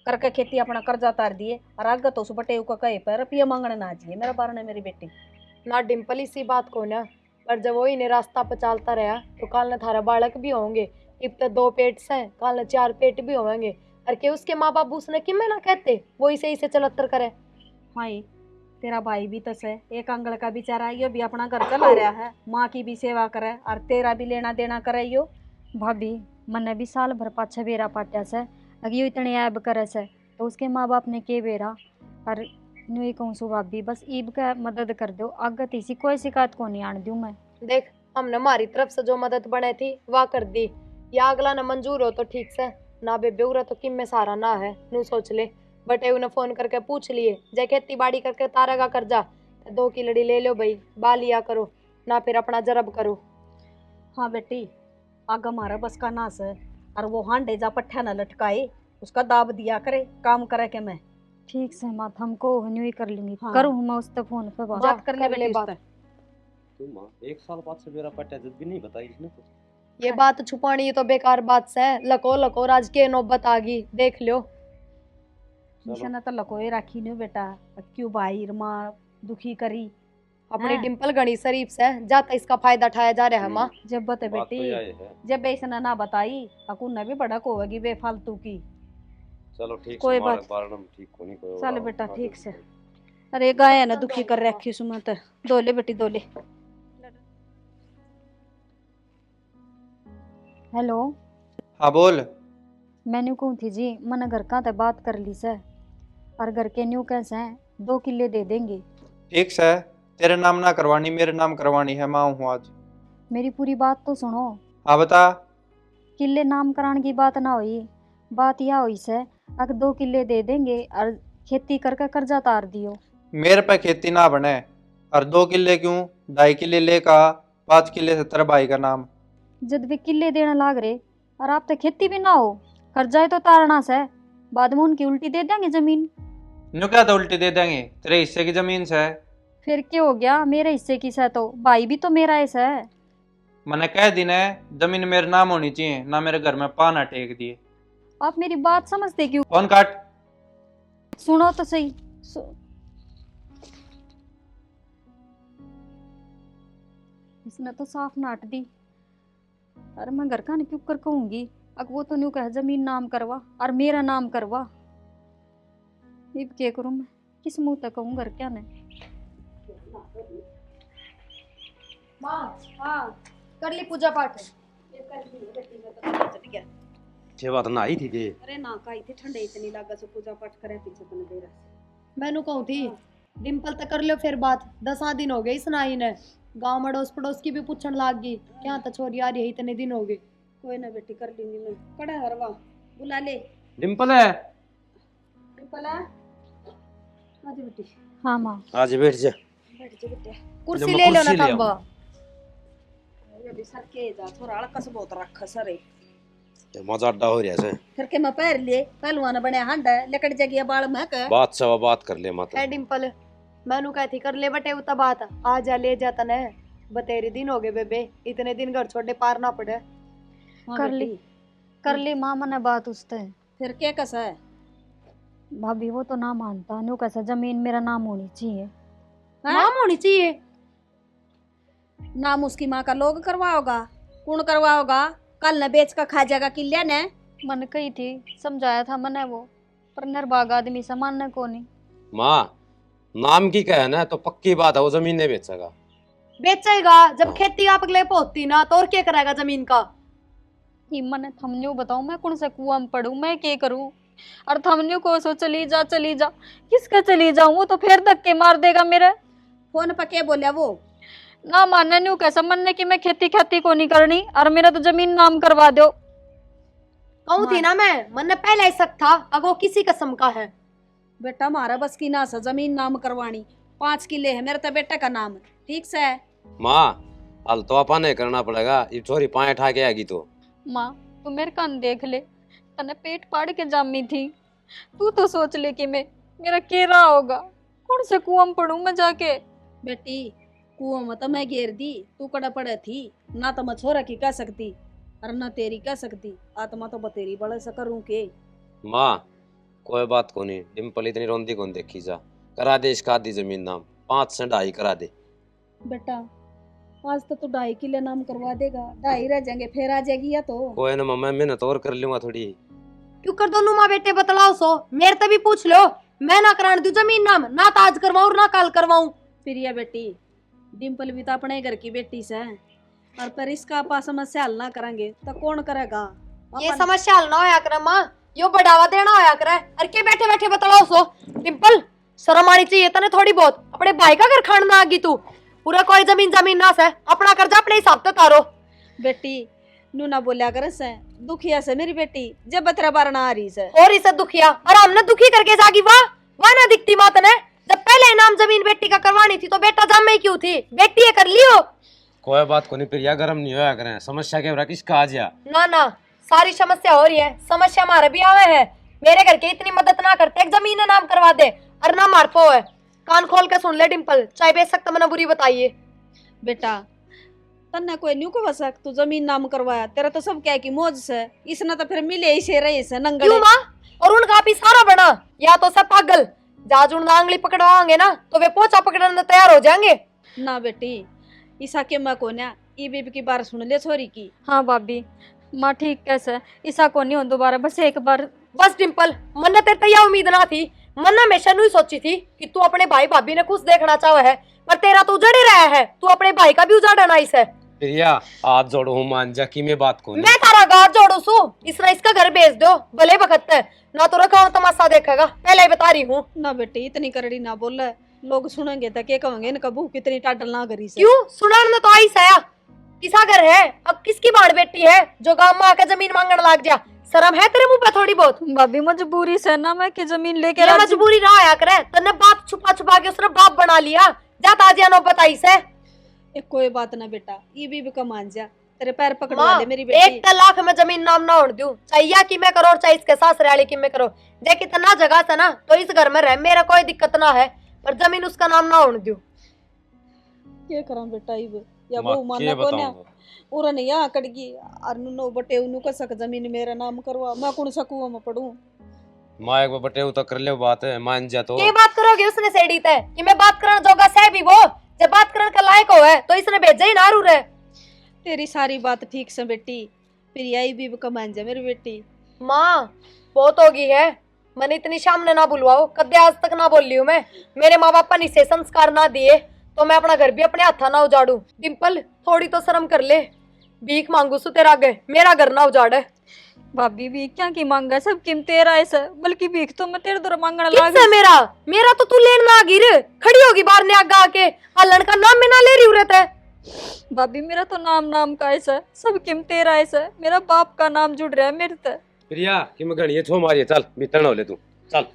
करके खेती अपना कर्जा तार दिए, और आगे तो उस बटे का कहे पर रुपया मांगने ना चाहिए मेरा बारने मेरी बेटी। ना डिम्पल इसी बात को ना, पर जब वही ने रास्ता पर चलता रहा तो कल न थारा बालक भी होंगे, अब तो 2 पेट से कल न 4 पेट भी होंगे, और के उसके माँ बाप उसने कि मैं ना कहते वो इसे इसे चलत्तर करे। हाँ तेरा भाई भी तो से एक अंगल का बेचारा, यो भी अपना घर चला रहा है, माँ की भी सेवा करे और तेरा भी लेना देना करे यो। भाभी मने भी साल भर पाछे बेरा पाट्या से, अगर यो इतने ऐब करे से तो उसके माँ बाप ने के बेरा। और न्यू कहूँ सु भाभी, बस ईब का मदद कर दो, आगे तीसी कोई शिकायत को नहीं आन दूँ मैं। देख हमने हमारी तरफ से जो मदद बने थी वह कर दी, या अगला न मंजूर हो तो ठीक से, ना बेबे उरा तो किम में सारा ना है, नू सोच ले। बटे उन्हें फोन करके पूछ लिए जय खेती बाड़ी करके तारेगा कर्जा, 2 की लड़ी ले लो भाई, बा लिया करो ना फिर अपना जरब करो। हाँ बेटी, आगे हमारा बस का नास है, और वो हांडे जा पट्ठा न लटकाए, उसका दाब दिया करे, काम करे के मैं। ठीक से माँ, हमको न्यू ही कर लूंगी। हाँ। करूँ मैं उस तक फोन पे बात। बात कर ले कर ले बेटी बात। उससे। तुम माँ 1 साल बाद से मेरा पट्टा जब भी नहीं बताई इसने तो। ये बात छुपानी तो बेकार बात से, लको लको राज के नौबत आ गई, देख लो। निशाना तो लकोए राखी नहीं बेटा, क्यों भाई माँ दुखी करी। अपनी हाँ। डिम्पल गणी शरीफ से जाता इसका फायदा उठाया जा रहा है माँ। जब बते बात तो बेटी, यही है। जब ऐसा ना बताई अकुन भी भड़क होगी बेफालतू की। चलो ठीक कोई से, हमारे बात। बारे में ठीक होनी कोई चल और बेटा आगे ठीक बढ़ो। से। अरे गाय ना दुखी कर रखी सुमत, दोले बेटी दोले। हेलो, हाँ बोल। मैंने कहूँ थी जी, मैंने घर का तो बात कर ली से, और घर के न्यू कैसे हैं 2 किले दे देंगे। ठीक से, तेरे नाम ना करवानी, मेरे नाम करवानी है, मैं हूँ आज। मेरी पूरी बात तो सुनो। हाँ बता। किले नाम कराने की बात ना हुई, बात यह हुई से अगर 2 किले दे देंगे और खेती करके कर्जा तार दियो। मेरे पे खेती ना बने, और 2 किले क्यों, 2.5 किले ले का, 5 किले से तेरे भाई का नाम। जब वे किले देने लाग रहे और आप तो खेती भी ना हो, कर्जा ही तो तारना से, बाद में उनकी उल्टी दे देंगे जमीन। न्यू क्या तो उल्टी दे देंगे, तेरे हिस्से की जमीन से। फिर क्या हो गया, मेरे हिस्से की से तो भाई भी तो मेरा ऐसा है। मैंने कह दी ना, जमीन मेरे नाम होनी चाहिए, ना मेरे घर में पाना टेक दिए। आप मेरी बात समझते क्यों? फोन काट। सुनो तो सही। इसने तो साफ नाट दी। अरे मैं घर का नहीं क्यों कर कहूंगी, अब वो तो न्यू कह जमीन नाम करवा और मेरा नाम करवा। अब क्या करूं मैं, किस मुंह तक कहूँ घर क्या ने। माँ हाँ कर ली पूजा पाठ। ये बात ना आई थी जे। अरे ना काई थी, ठंडे इतनी लागा से पूजा पाठ करे पीछे तने दे रहा। मैनू कहूँ थी डिम्पल तक कर लो फिर बात, 10 दिन हो गए इस नाई ने, गांव अड़ोस पड़ोस की भी पूछन लाग गई क्या तो छोरी आ रही है, इतने दिन हो गए। कोई ना बेटी कर लूंगी मैं, कड़ा हरवा बुला ले। डिम्पल है, पला आज बेटी हाँ माँ। आज बैठ जा। बैठ जा बेटा। कुर्सी मैं ले लो कुर्सी ना ले तब। ये भी सर के जा, थोड़ा अलकस बहुत रखा सरे। ये मजा अड्डा हो रहा है। फिर के मैं पैर ले पहलवान बने हंडा लकड़ जगिया बाल में के। बात सवा बात कर ले मत। है डिम्पल, मैनू कहती कर ले बटे उता बात, आ जा ले जाता न, बतेरे दिन हो गए बेबे, इतने दिन घर छोड़े पार ना पड़े। कर ली माँ, मैंने बात उससे। फिर क्या कसा है, भाभी वो तो ना मानता, नु कैसा जमीन मेरा नाम होनी चाहिए। हैं? नाम होनी चाहिए। नाम उसकी माँ का लोग करवाओगा, कौन करवाओगा? कल न बेच का खा जाएगा किले ने। मन कही थी, समझाया था मैंने वो, पर निर्भाग आदमी से मानने को नहीं। माँ नाम की कहे ना तो पक्की बात है वो जमीन नहीं बेचेगा। बेचेगा जब खेती आप अगले पहुंचती ना, तो और क्या करेगा जमीन का? कि मन थमन्यू बताऊं, मैं कौन से कुआं में पड़ूं, मैं क्या करूं? और थमन्यू को सो चली जा चली जा, किसका चली जाऊं? वो तो फिर धक्के मार देगा मेरे। फोन पर के बोलिया वो? ना मानने न्यू कैसा मनने की मैं खेती खेती को नहीं करनी, और मेरा तो जमीन नाम करवा दो। कहूँ थी ना मैं, मन ने पहले ही शक था अगो किसी कसम का है। बेटा मारा बस की ना सा जमीन नाम करवानी। 5 किले है मेरे तो बेटे का नाम, ठीक से? माँ हल तो आपा नहीं करना पड़ेगा, ये छोरी पाए ठा के आएगी तो। माँ तू मेरे कान देख ले, तने पेट फाड़ के जामी थी। तू तो सोच ले कि मेरा केरा होगा, कौन से कुआं में पड़ूं मैं जाके। बेटी कुआं में तो मैं घेर दी, तू कड़ा पड़े थी ना, तो मैं छोरा की कह सकती और ना तेरी कह सकती। आत्मा तो बतेरी बड़े से करूं के। माँ कोई बात को नहीं, डिम्पल इतनी रोंदी कौन देखी जा, करा दे इसका आधी जमीन नाम, 5 से 2.5 करा दे। बेटा आज तो तू 2.5 किले नाम करवा देगा, 2.5 रह जाएंगे फिर आ जाएगी या तो। कोई ना मम्मा मेहनत और कर लूंगा थोड़ी। क्यों कर दोनों माँ बेटे बतलाओ सो, मेरे से भी पूछ लो। मैं ना कराने दूं जमीन नाम, ना तो आज करवाऊं ना कल करवाऊं। प्रिया बेटी डिम्पल भी तो अपने घर की बेटी से है, और पर इसका आपा समस्या हल ना करेंगे तो कौन करेगा? ये अपन- समस्या हल ना होया करे माँ, यो बढ़ावा देना होया करे। अरे के बैठे बैठे बतलाओ सो। डिम्पल शर्म आनी चाहिए तने थोड़ी बहुत, अपने भाई का घर खान ना आगी तू। पूरा कोई जमीन जमीन ना से, अपना कर्जा अपने हिसाब से तारो। बेटी नू ना बोलिया कर से, दुखिया से मेरी बेटी जब बतरा बार ना आ रही से। और इसे दुखिया और हमने दुखी करके जागी, वाह ना दिखती माँ तने। जब पहले नाम जमीन बेटी का करवानी थी तो बेटा जाम में क्यों थी? बेटी ये कर लियो। कोई बात को नहीं प्रिया, गरम नहीं होया करें, समस्या के किसका आ जा। ना ना सारी समस्या हो रही है, समस्या हमारे भी आवे है। मेरे घर के इतनी मदद ना करते, एक जमीन नाम करवा दे और ना मार पो है। कान खोल के सुन ले डिम्पल, चाहे बेच सकता मना बुरी बताइए। बेटा तन्ने कोई न्यू को वसक तू जमीन नाम करवाया, तेरा तो सब क्या की मौज से, इसने तो फिर मिले ही से रही से नंगड़े। क्यों माँ? और उनका भी सारा बना, या तो सब पागल जाज उन आंगली पकड़वाएंगे ना तो वे पोचा पकड़ने तैयार हो जाएंगे। ना बेटी ईसा के मैं कोन्या ई बीबी की बार सुन ले छोरी की। हाँ भाभी माँ ठीक कैसे, ईसा को नहीं हो दोबारा, बस एक बार। बस डिम्पल मन ने तेरे तो यह उम्मीद ना थी, मन ने हमेशा नहीं सोची थी कि तू अपने भाई भाभी ने खुश देखना चाहे है, पर तेरा तो उजड़ ही रहा है। तू अपने भाई का भी उजाड़ना इसे। प्रिया हाथ जोड़ो हूँ मान जा कि मैं बात को नहीं। मैं तारा गाज जोड़ू सू, इसने इसका घर बेच दो भले वक्त है ना, तो रखा तमाशा देखेगा, पहले ही बता रही हूँ। ना बेटी इतनी करड़ी ना बोले, लोग सुनेंगे तो क्या कहेंगे इनका बहू कितनी टाटल ना करी से। क्यों सुनाने तो आई सया, किसा घर है अब, किसकी बाढ़ बेटी है जो गांव में आकर जमीन मांगने लग जा? शर्म है तेरे मुंह पे थोड़ी बहुत? भाभी मजबूरी से ना मैं कि जमीन लेके ये मजबूरी ना आया करे, तन्ने बात छुपा छुपा के उसने बाप बना लिया। जा ताजिया नो बताई से। एक कोई बात ना बेटा, ये बीबी का मान जा, तेरे पैर पकड़वा माँ ले मेरी बेटी। 1 लाख में जमीन नाम ना होने दूं, चाहिए कि मैं करो चाहे इसके सास रैली की मैं करो। जे कितना जगह से ना तो इस घर में रह, मेरा कोई दिक्कत ना है, पर जमीन उसका नाम ना होने दूं। क्या करा बेटा इब या माँ, बहू के मानना को ना बताऊंगा? उरन या कड़गी और नो बटे उनु का सक जमीन मेरा नाम करवा, मैं कौन सा कुआं में पड़ूं? माँ एक बार बटे तो कर ले बात है, मान जा तो। के बात करोगे उसने सेड़ी ते कि मैं बात करना जोगा से भी वो, जब बात करने का लायक हो है तो इसने भेजा ही ना रू रे। तेरी सारी बात ठीक से बेटी, फिर यही बीबी का मान जा मेरी बेटी। माँ बहुत होगी है, मैंने इतनी सामने ना बुलवाओ, कदे आज तक ना बोल ली हूँ मैं। मेरे माँ बापा ने इसे संस्कार ना दिए तो मैं अपना घर भी अपने हाथा ना उजाड़ू। डिम्पल थोड़ी तो शर्म कर ले, भीख मांगू सु तेरा आगे, मेरा घर ना उजाड़े। भाभी भी क्या की मांगा, सब किम तेरा ऐसा, बल्कि भीख तो मैं तेरे दर मांगना लाग। किससे मेरा? मेरा तो तू लेन ना गिर खड़ी होगी बाहर ने आगा आके, हलन का नाम में ना ले रही रहता है। भाभी मेरा तो नाम नाम का ऐसा, सब किम तेरा ऐसा, मेरा बाप का नाम जुड़ रहा है मेरे से। प्रिया कि मैं घड़िए छो मारिए, चल भीतर हो ले तू चल।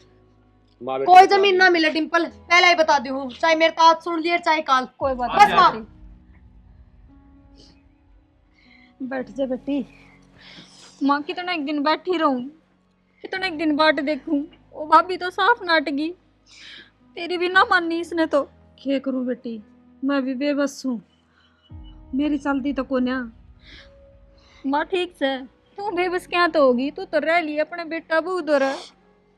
माँ बेटी कोई जमीन ना मिले डिम्पल, पहले ही बता दी हूँ, चाहे मेरे तात सुन लिए चाहे काल। कोई बात बस नहीं माँ। बेटी। बैठ जा बेटी। माँ कितना एक दिन बैठी रहूं, कितना एक दिन बाट देखूं, वो भाभी तो साफ नाटगी, तेरी भी ना माननी इसने तो। क्या करूं बेटी, मैं भी बेबस हूँ, मेरी चलती तो कोन्या। माँ ठीक से तू बेबस क्या तो होगी, तू तो रह ली अपने बेटा बहू दो रह।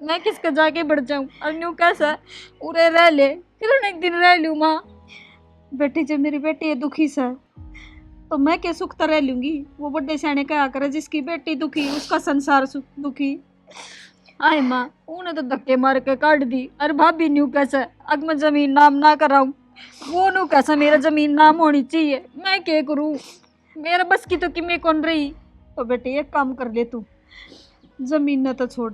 मैं किसके जाके बढ़ जाऊं? और न्यू कैसा उरे रह ले, फिर एक दिन रह लूं माँ। बेटी जब मेरी बेटी है दुखी से, तो मैं क्या सुख रह लूंगी? वो बड़े सियाने कहा करे, जिसकी बेटी दुखी उसका संसार दुखी। आए माँ, उन्हें तो धक्के मार के काट दी। अरे भाभी न्यू कैसे अग मैं जमीन नाम ना कराऊं, वो न्यू कैसा मेरा जमीन नाम होनी चाहिए। मैं क्या करूं? मेरा बस की तो किमें कौन रही। तो बेटे एक काम कर ले तू, जमीन न तो छोड़,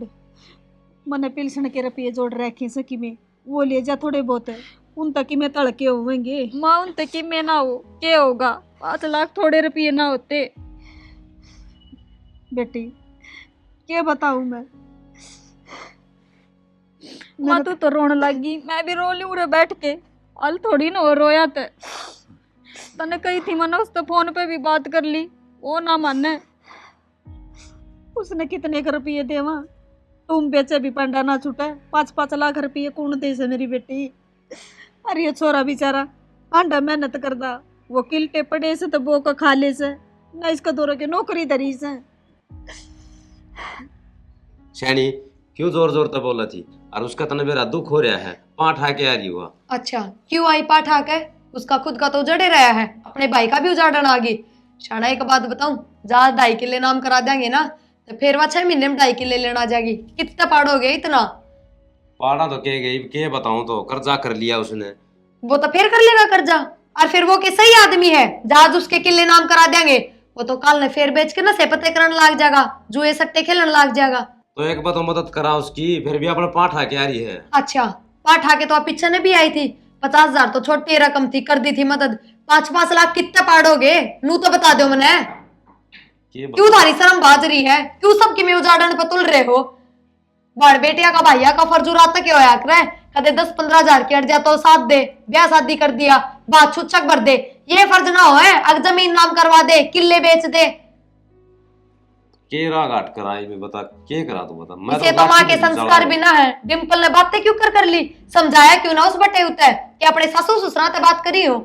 मने पिलसन के रुपये जोड़ रखे सकी में वो ले जा, थोड़े बहुत है उन तक ही में तड़के होंगे। माँ उन तक ही में ना हो क्या होगा? 5 लाख थोड़े रुपये ना होते। बेटी क्या बताऊं मैं? माँ तू तो रोने लगी, मैं भी रो लूं रे बैठ के। अल थोड़ी ना हो रोया तने कही थी मैंने, उस तो फोन पे भी बात कर ली, वो ना माने। उसने कितने के रुपये देवा? तुम बेचे भी पंडा ना छूटे। 5-5 लाख रुपये कौन दे से मेरी बेटी? अरे ये छोरा बेचारा आंडा मेहनत करदा, वो किलटे पड़े से तो वो का खा ले से ना, इसका दोरा के नौकरी धरी से। शैनी क्यों जोर जोर तक बोला थी? और उसका तने मेरा दुख हो रहा है, पाँठ आके आ रही हुआ। अच्छा क्यों आई पाठ आके? उसका खुद का तो उजड़े रहा है, अपने भाई का भी उजाड़न आ गई। शाना एक बात बताऊं, जहाँ 2.5 किले नाम करा देंगे ना, तो फिर वह 6 महीने में 2.5 किले लेना जाएगी। कितना पाड़ोगे इतना? पाड़ा तो के गई, के बताऊं, तो कर्जा कर लिया उसने। वो तो फिर कर लेगा कर्जा। और फिर वो के सही आदमी है, जहाज उसके किले नाम करा देंगे, वो तो कल ने फिर बेच के ना से पते करने लग जाएगा, जुए सट्टे खेलने लग जाएगा। तो एक बार तो मदद करा उसकी, फिर भी अपना पाठ आके आ रही है। अच्छा पाठ आके तो आप पीछे ने भी आई थी, 50,000 तो छोटी रकम थी, कर दी थी मदद। 5-5 लाख कितने पाड़ोगे? नू तो बता दो मने। क्यों थारी शर्म बाज रही है? क्यों सबकी में उजाड़न पे तुल रहे हो? बड़ बेटिया का भाइया का फर्ज उड़ाता क्यों होया करे? कदे 10-15 हजार की अड़ जा तो साथ दे, ब्याह शादी कर दिया, बात छुच्छक भर दे। ये फर्ज ना हो है अग जमीन नाम करवा दे, किले बेच दे। के राग आट कराई में बता, के करा तू बता। मैं इसे तो माँ के संस्कार भी ना है। डिम्पल ने बातें क्यों कर ली? समझाया क्यों ना उस बटे उतर कि अपने सासू ससुरा से बात करी हो?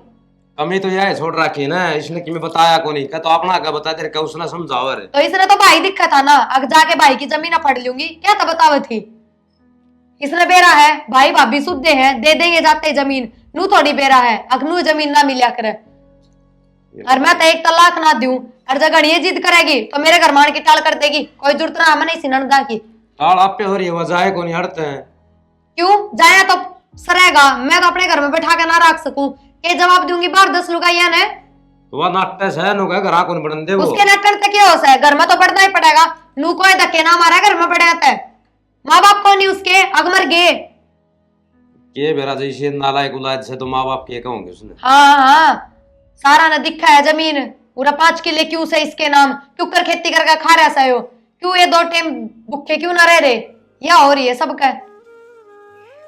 कमी तो यह छोड़ रखी ना, इसने कि मैं बताया को नहीं, क्या तो अपना क्या बता तेरे, क्या उसने समझाओ रे। तो इसने तो भाई दिखा था ना, अग जाके भाई की जमीन फड़ लूंगी क्या था बतावे थी? इसने बेरा है भाई भाभी सुधे हैं, दे देंगे जाते जमीन। नू थोड़ी बेरा है अगनू जमीन ना मिलिया करे। और मैं तो 1 तलाक ना दूं, हर जगह ये जिद करेगी तो मेरे घर मान की टाल कर देगी। कोई जरूरत ना हमें नहीं सिनंदा की। टाल आप पे हो रही है, वजाए को नहीं हटते हैं। क्यों जाया तो सरेगा? मैं तो अपने घर में बैठा के ना रख सकूं, के जवाब दूंगी बाहर 10 लुगाइया ने? तो वह नाट्य से नु का घरा को नहीं बढ़न दे वो। उसके नटकर तक क्या हो सा है? घर में तो पढ़ना ही पड़ेगा। नू कोई धक्के ना मारा घर में पड़े आता है। माँ बाप को नहीं उसके अगमर गए के बेरा जैसे नालायक उलाद से तो माँ बाप के कहोगे उसने। हाँ हाँ सारा ने दिखा है जमीन पूरा 5 किले क्यों से इसके नाम, क्यों कर खेती करके खा रहा सा हो? क्यों ये 2 टाइम भूखे क्यों ना रह रहे? या हो रही है सबका।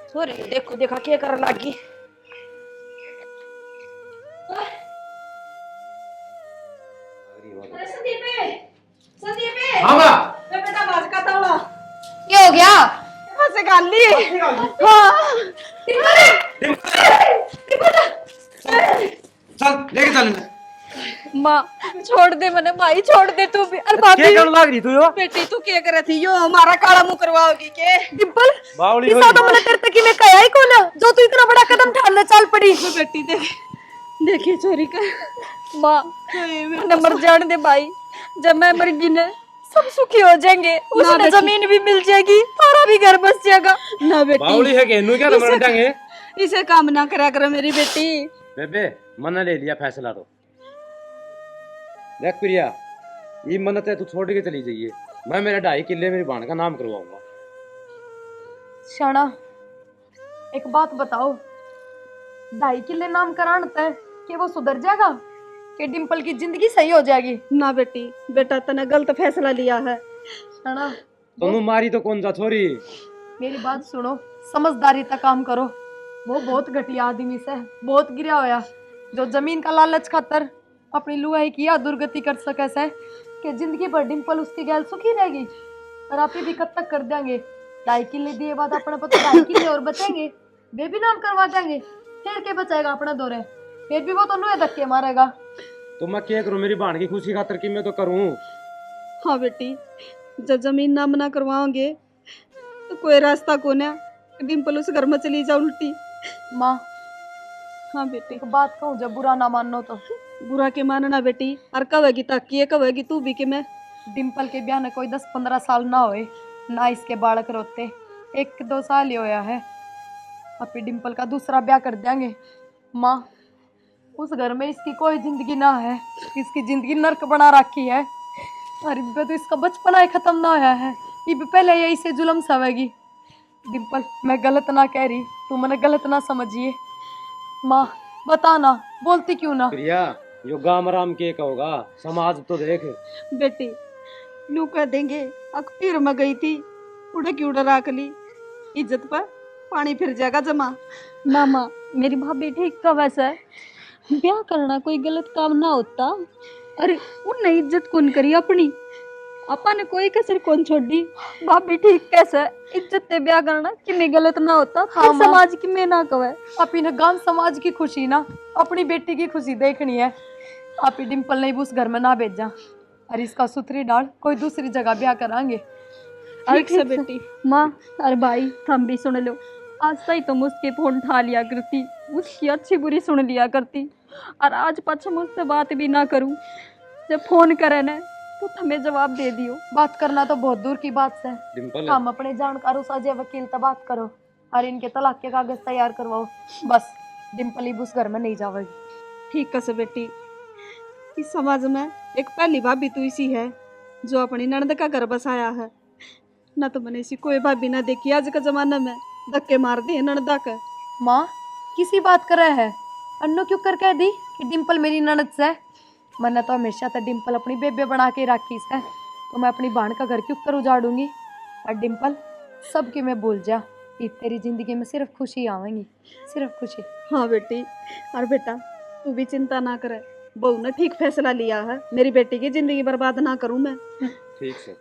छोरे देखो देखा क्या कर लागी। हाँ माँ बेटा बाज का ताला क्या हो गया? से गाली। हाँ चल लेके चल। माँ छोड़ दे मैंने, भाई छोड़ दे तू भी। अरे क्या भाभी कर लाग रही तू यो? बेटी तू क्या कर रही थी? यो हमारा काला मुंह करवाओगी के? डिम्पल बावली इसा तो मैंने तेरे तक ही में कहा ही कौन जो तू इतना बड़ा कदम ठालने चल पड़ी। बेटी देख देखिए चोरी का। माँ मैंने मर जाने दे भाई, जब मैं मर गई ना सब सुखी हो जाएंगे, उसने जमीन भी मिल जाएगी, थारा भी घर बस जाएगा ना बेटी बावली है के नु क्या मर जाएंगे? इसे काम ना करा करो मेरी बेटी। बेबे मन ले लिया फैसला तो देख प्रिया, ये मन्नत है तू छोड़ के चली जाइए। मैं मेरे 2.5 किले मेरी बहन का नाम करवाऊंगा। शाना एक बात बताओ, 2.5 किले नाम कराने तय कि वो सुधर जाएगा कि डिम्पल की जिंदगी सही हो जाएगी? ना बेटी, बेटा तने गलत फैसला लिया है। शाना तुम मारी तो कौन जा छोरी? मेरी बात सुनो, समझदारी तक काम करो। वो बहुत घटिया आदमी से बहुत गिरा होया, जो जमीन का लालच खातर अपनी लुगाई की दुर्गति कर सके से कि जिंदगी भर डिम्पल उसकी गैल सुखी रहेगी। और आप ही भी कब तक कर देंगे? 2.5 किले दिए बाद अपने पता 2.5 किले और बचेंगे, वे भी नाम करवा देंगे, फिर के बचेगा अपना दौरे? फिर भी वो तो नुए धक्के मारेगा। तो मैं क्या करूं? मेरी बहन की खुशी खातर कि मैं तो करूं। हाँ बेटी, जब जमीन नाम ना करवाओगे तो कोई रास्ता कौन है कि डिम्पल उस घर में चली जा उल्टी। माँ हाँ बेटी। एक बात कहूँ, जब बुरा ना मानो तो बुरा के मानना बेटी, और कहेगी ताकि कहेगी तू भी कि मैं। डिम्पल के ब्याह ने कोई 10-15 साल ना होए, ना इसके बालक रोते, 1-2 साल ही होया है। अभी डिम्पल का दूसरा ब्याह कर देंगे। माँ उस घर में इसकी कोई जिंदगी ना है, इसकी जिंदगी नर्क बना रखी है। अरे बे तो इसका बचपना ही खत्म ना होया है, ये भी पहले यही से जुल्म सवेगी। डिम्पल मैं गलत ना कह रही, तू मैंने गलत ना समझिए। माँ बता ना, बोलती क्यों ना? प्रिया यो गाम राम के होगा, समाज तो देख। बेटी नू कह देंगे अखीर में गई थी, उड़े की उड़ा राख ली, इज्जत पर पानी फिर जाएगा जमा। ना माँ, मेरी भाभी ठीक का वैसा है, ब्याह करना कोई गलत काम ना होता। अरे उनने इज्जत कौन करी अपनी, आपा ने कोई कसर कौन छोड़ी। भाभी ठीक कैसे है, इज्जत ते ब्याह करना कि में गलत ना होता। हाँ फिर माँ। समाज की में ना कवे। आप इन्हें गांव समाज की खुशी ना अपनी बेटी की खुशी देखनी है। आप ही डिम्पल ने भी उस घर में ना भेजा, और इसका सुथरी डाल कोई दूसरी जगह ब्याह करांगे। ठीक से बेटी। माँ अरे भाई थम भी सुन लो, आज तक तुम उसके फोन उठा लिया करती, उसकी अच्छी बुरी सुन लिया करती, और आज पाछा मुझसे बात भी ना करूं, जब फोन करे ना तो तुम्हें जवाब दे दियो। बात करना तो बहुत दूर की बात है। डिम्पल हम अपने जानकारों से अजय वकील से बात करो और इनके तलाक के कागज तैयार करवाओ। बस डिम्पल ही उस घर में नहीं जावेगी। ठीक कसे बेटी, इस समाज में एक पहली भाभी तो इसी है जो अपनी ननद का घर बसाया है। न तो मैंने इसी कोई भाभी ना देखी आज के जमाने में, धक्के मार दिए ननदा के। माँ किसी बात कर रहे हैं, अन्नो क्यों कर कह दी कि डिम्पल मेरी ननद से? मैंने तो हमेशा तक डिम्पल अपनी बेबे बना के रखी है, तो मैं अपनी बहन का घर क्यों कर उजाड़ूंगी? और डिम्पल सबकी मैं भूल जा, कि तेरी जिंदगी में सिर्फ खुशी आवेंगी, सिर्फ खुशी। हाँ बेटी, और बेटा तू भी चिंता ना करे, बहू ने ठीक फैसला लिया है, मेरी बेटी की जिंदगी बर्बाद ना करूं मैं। ठीक से।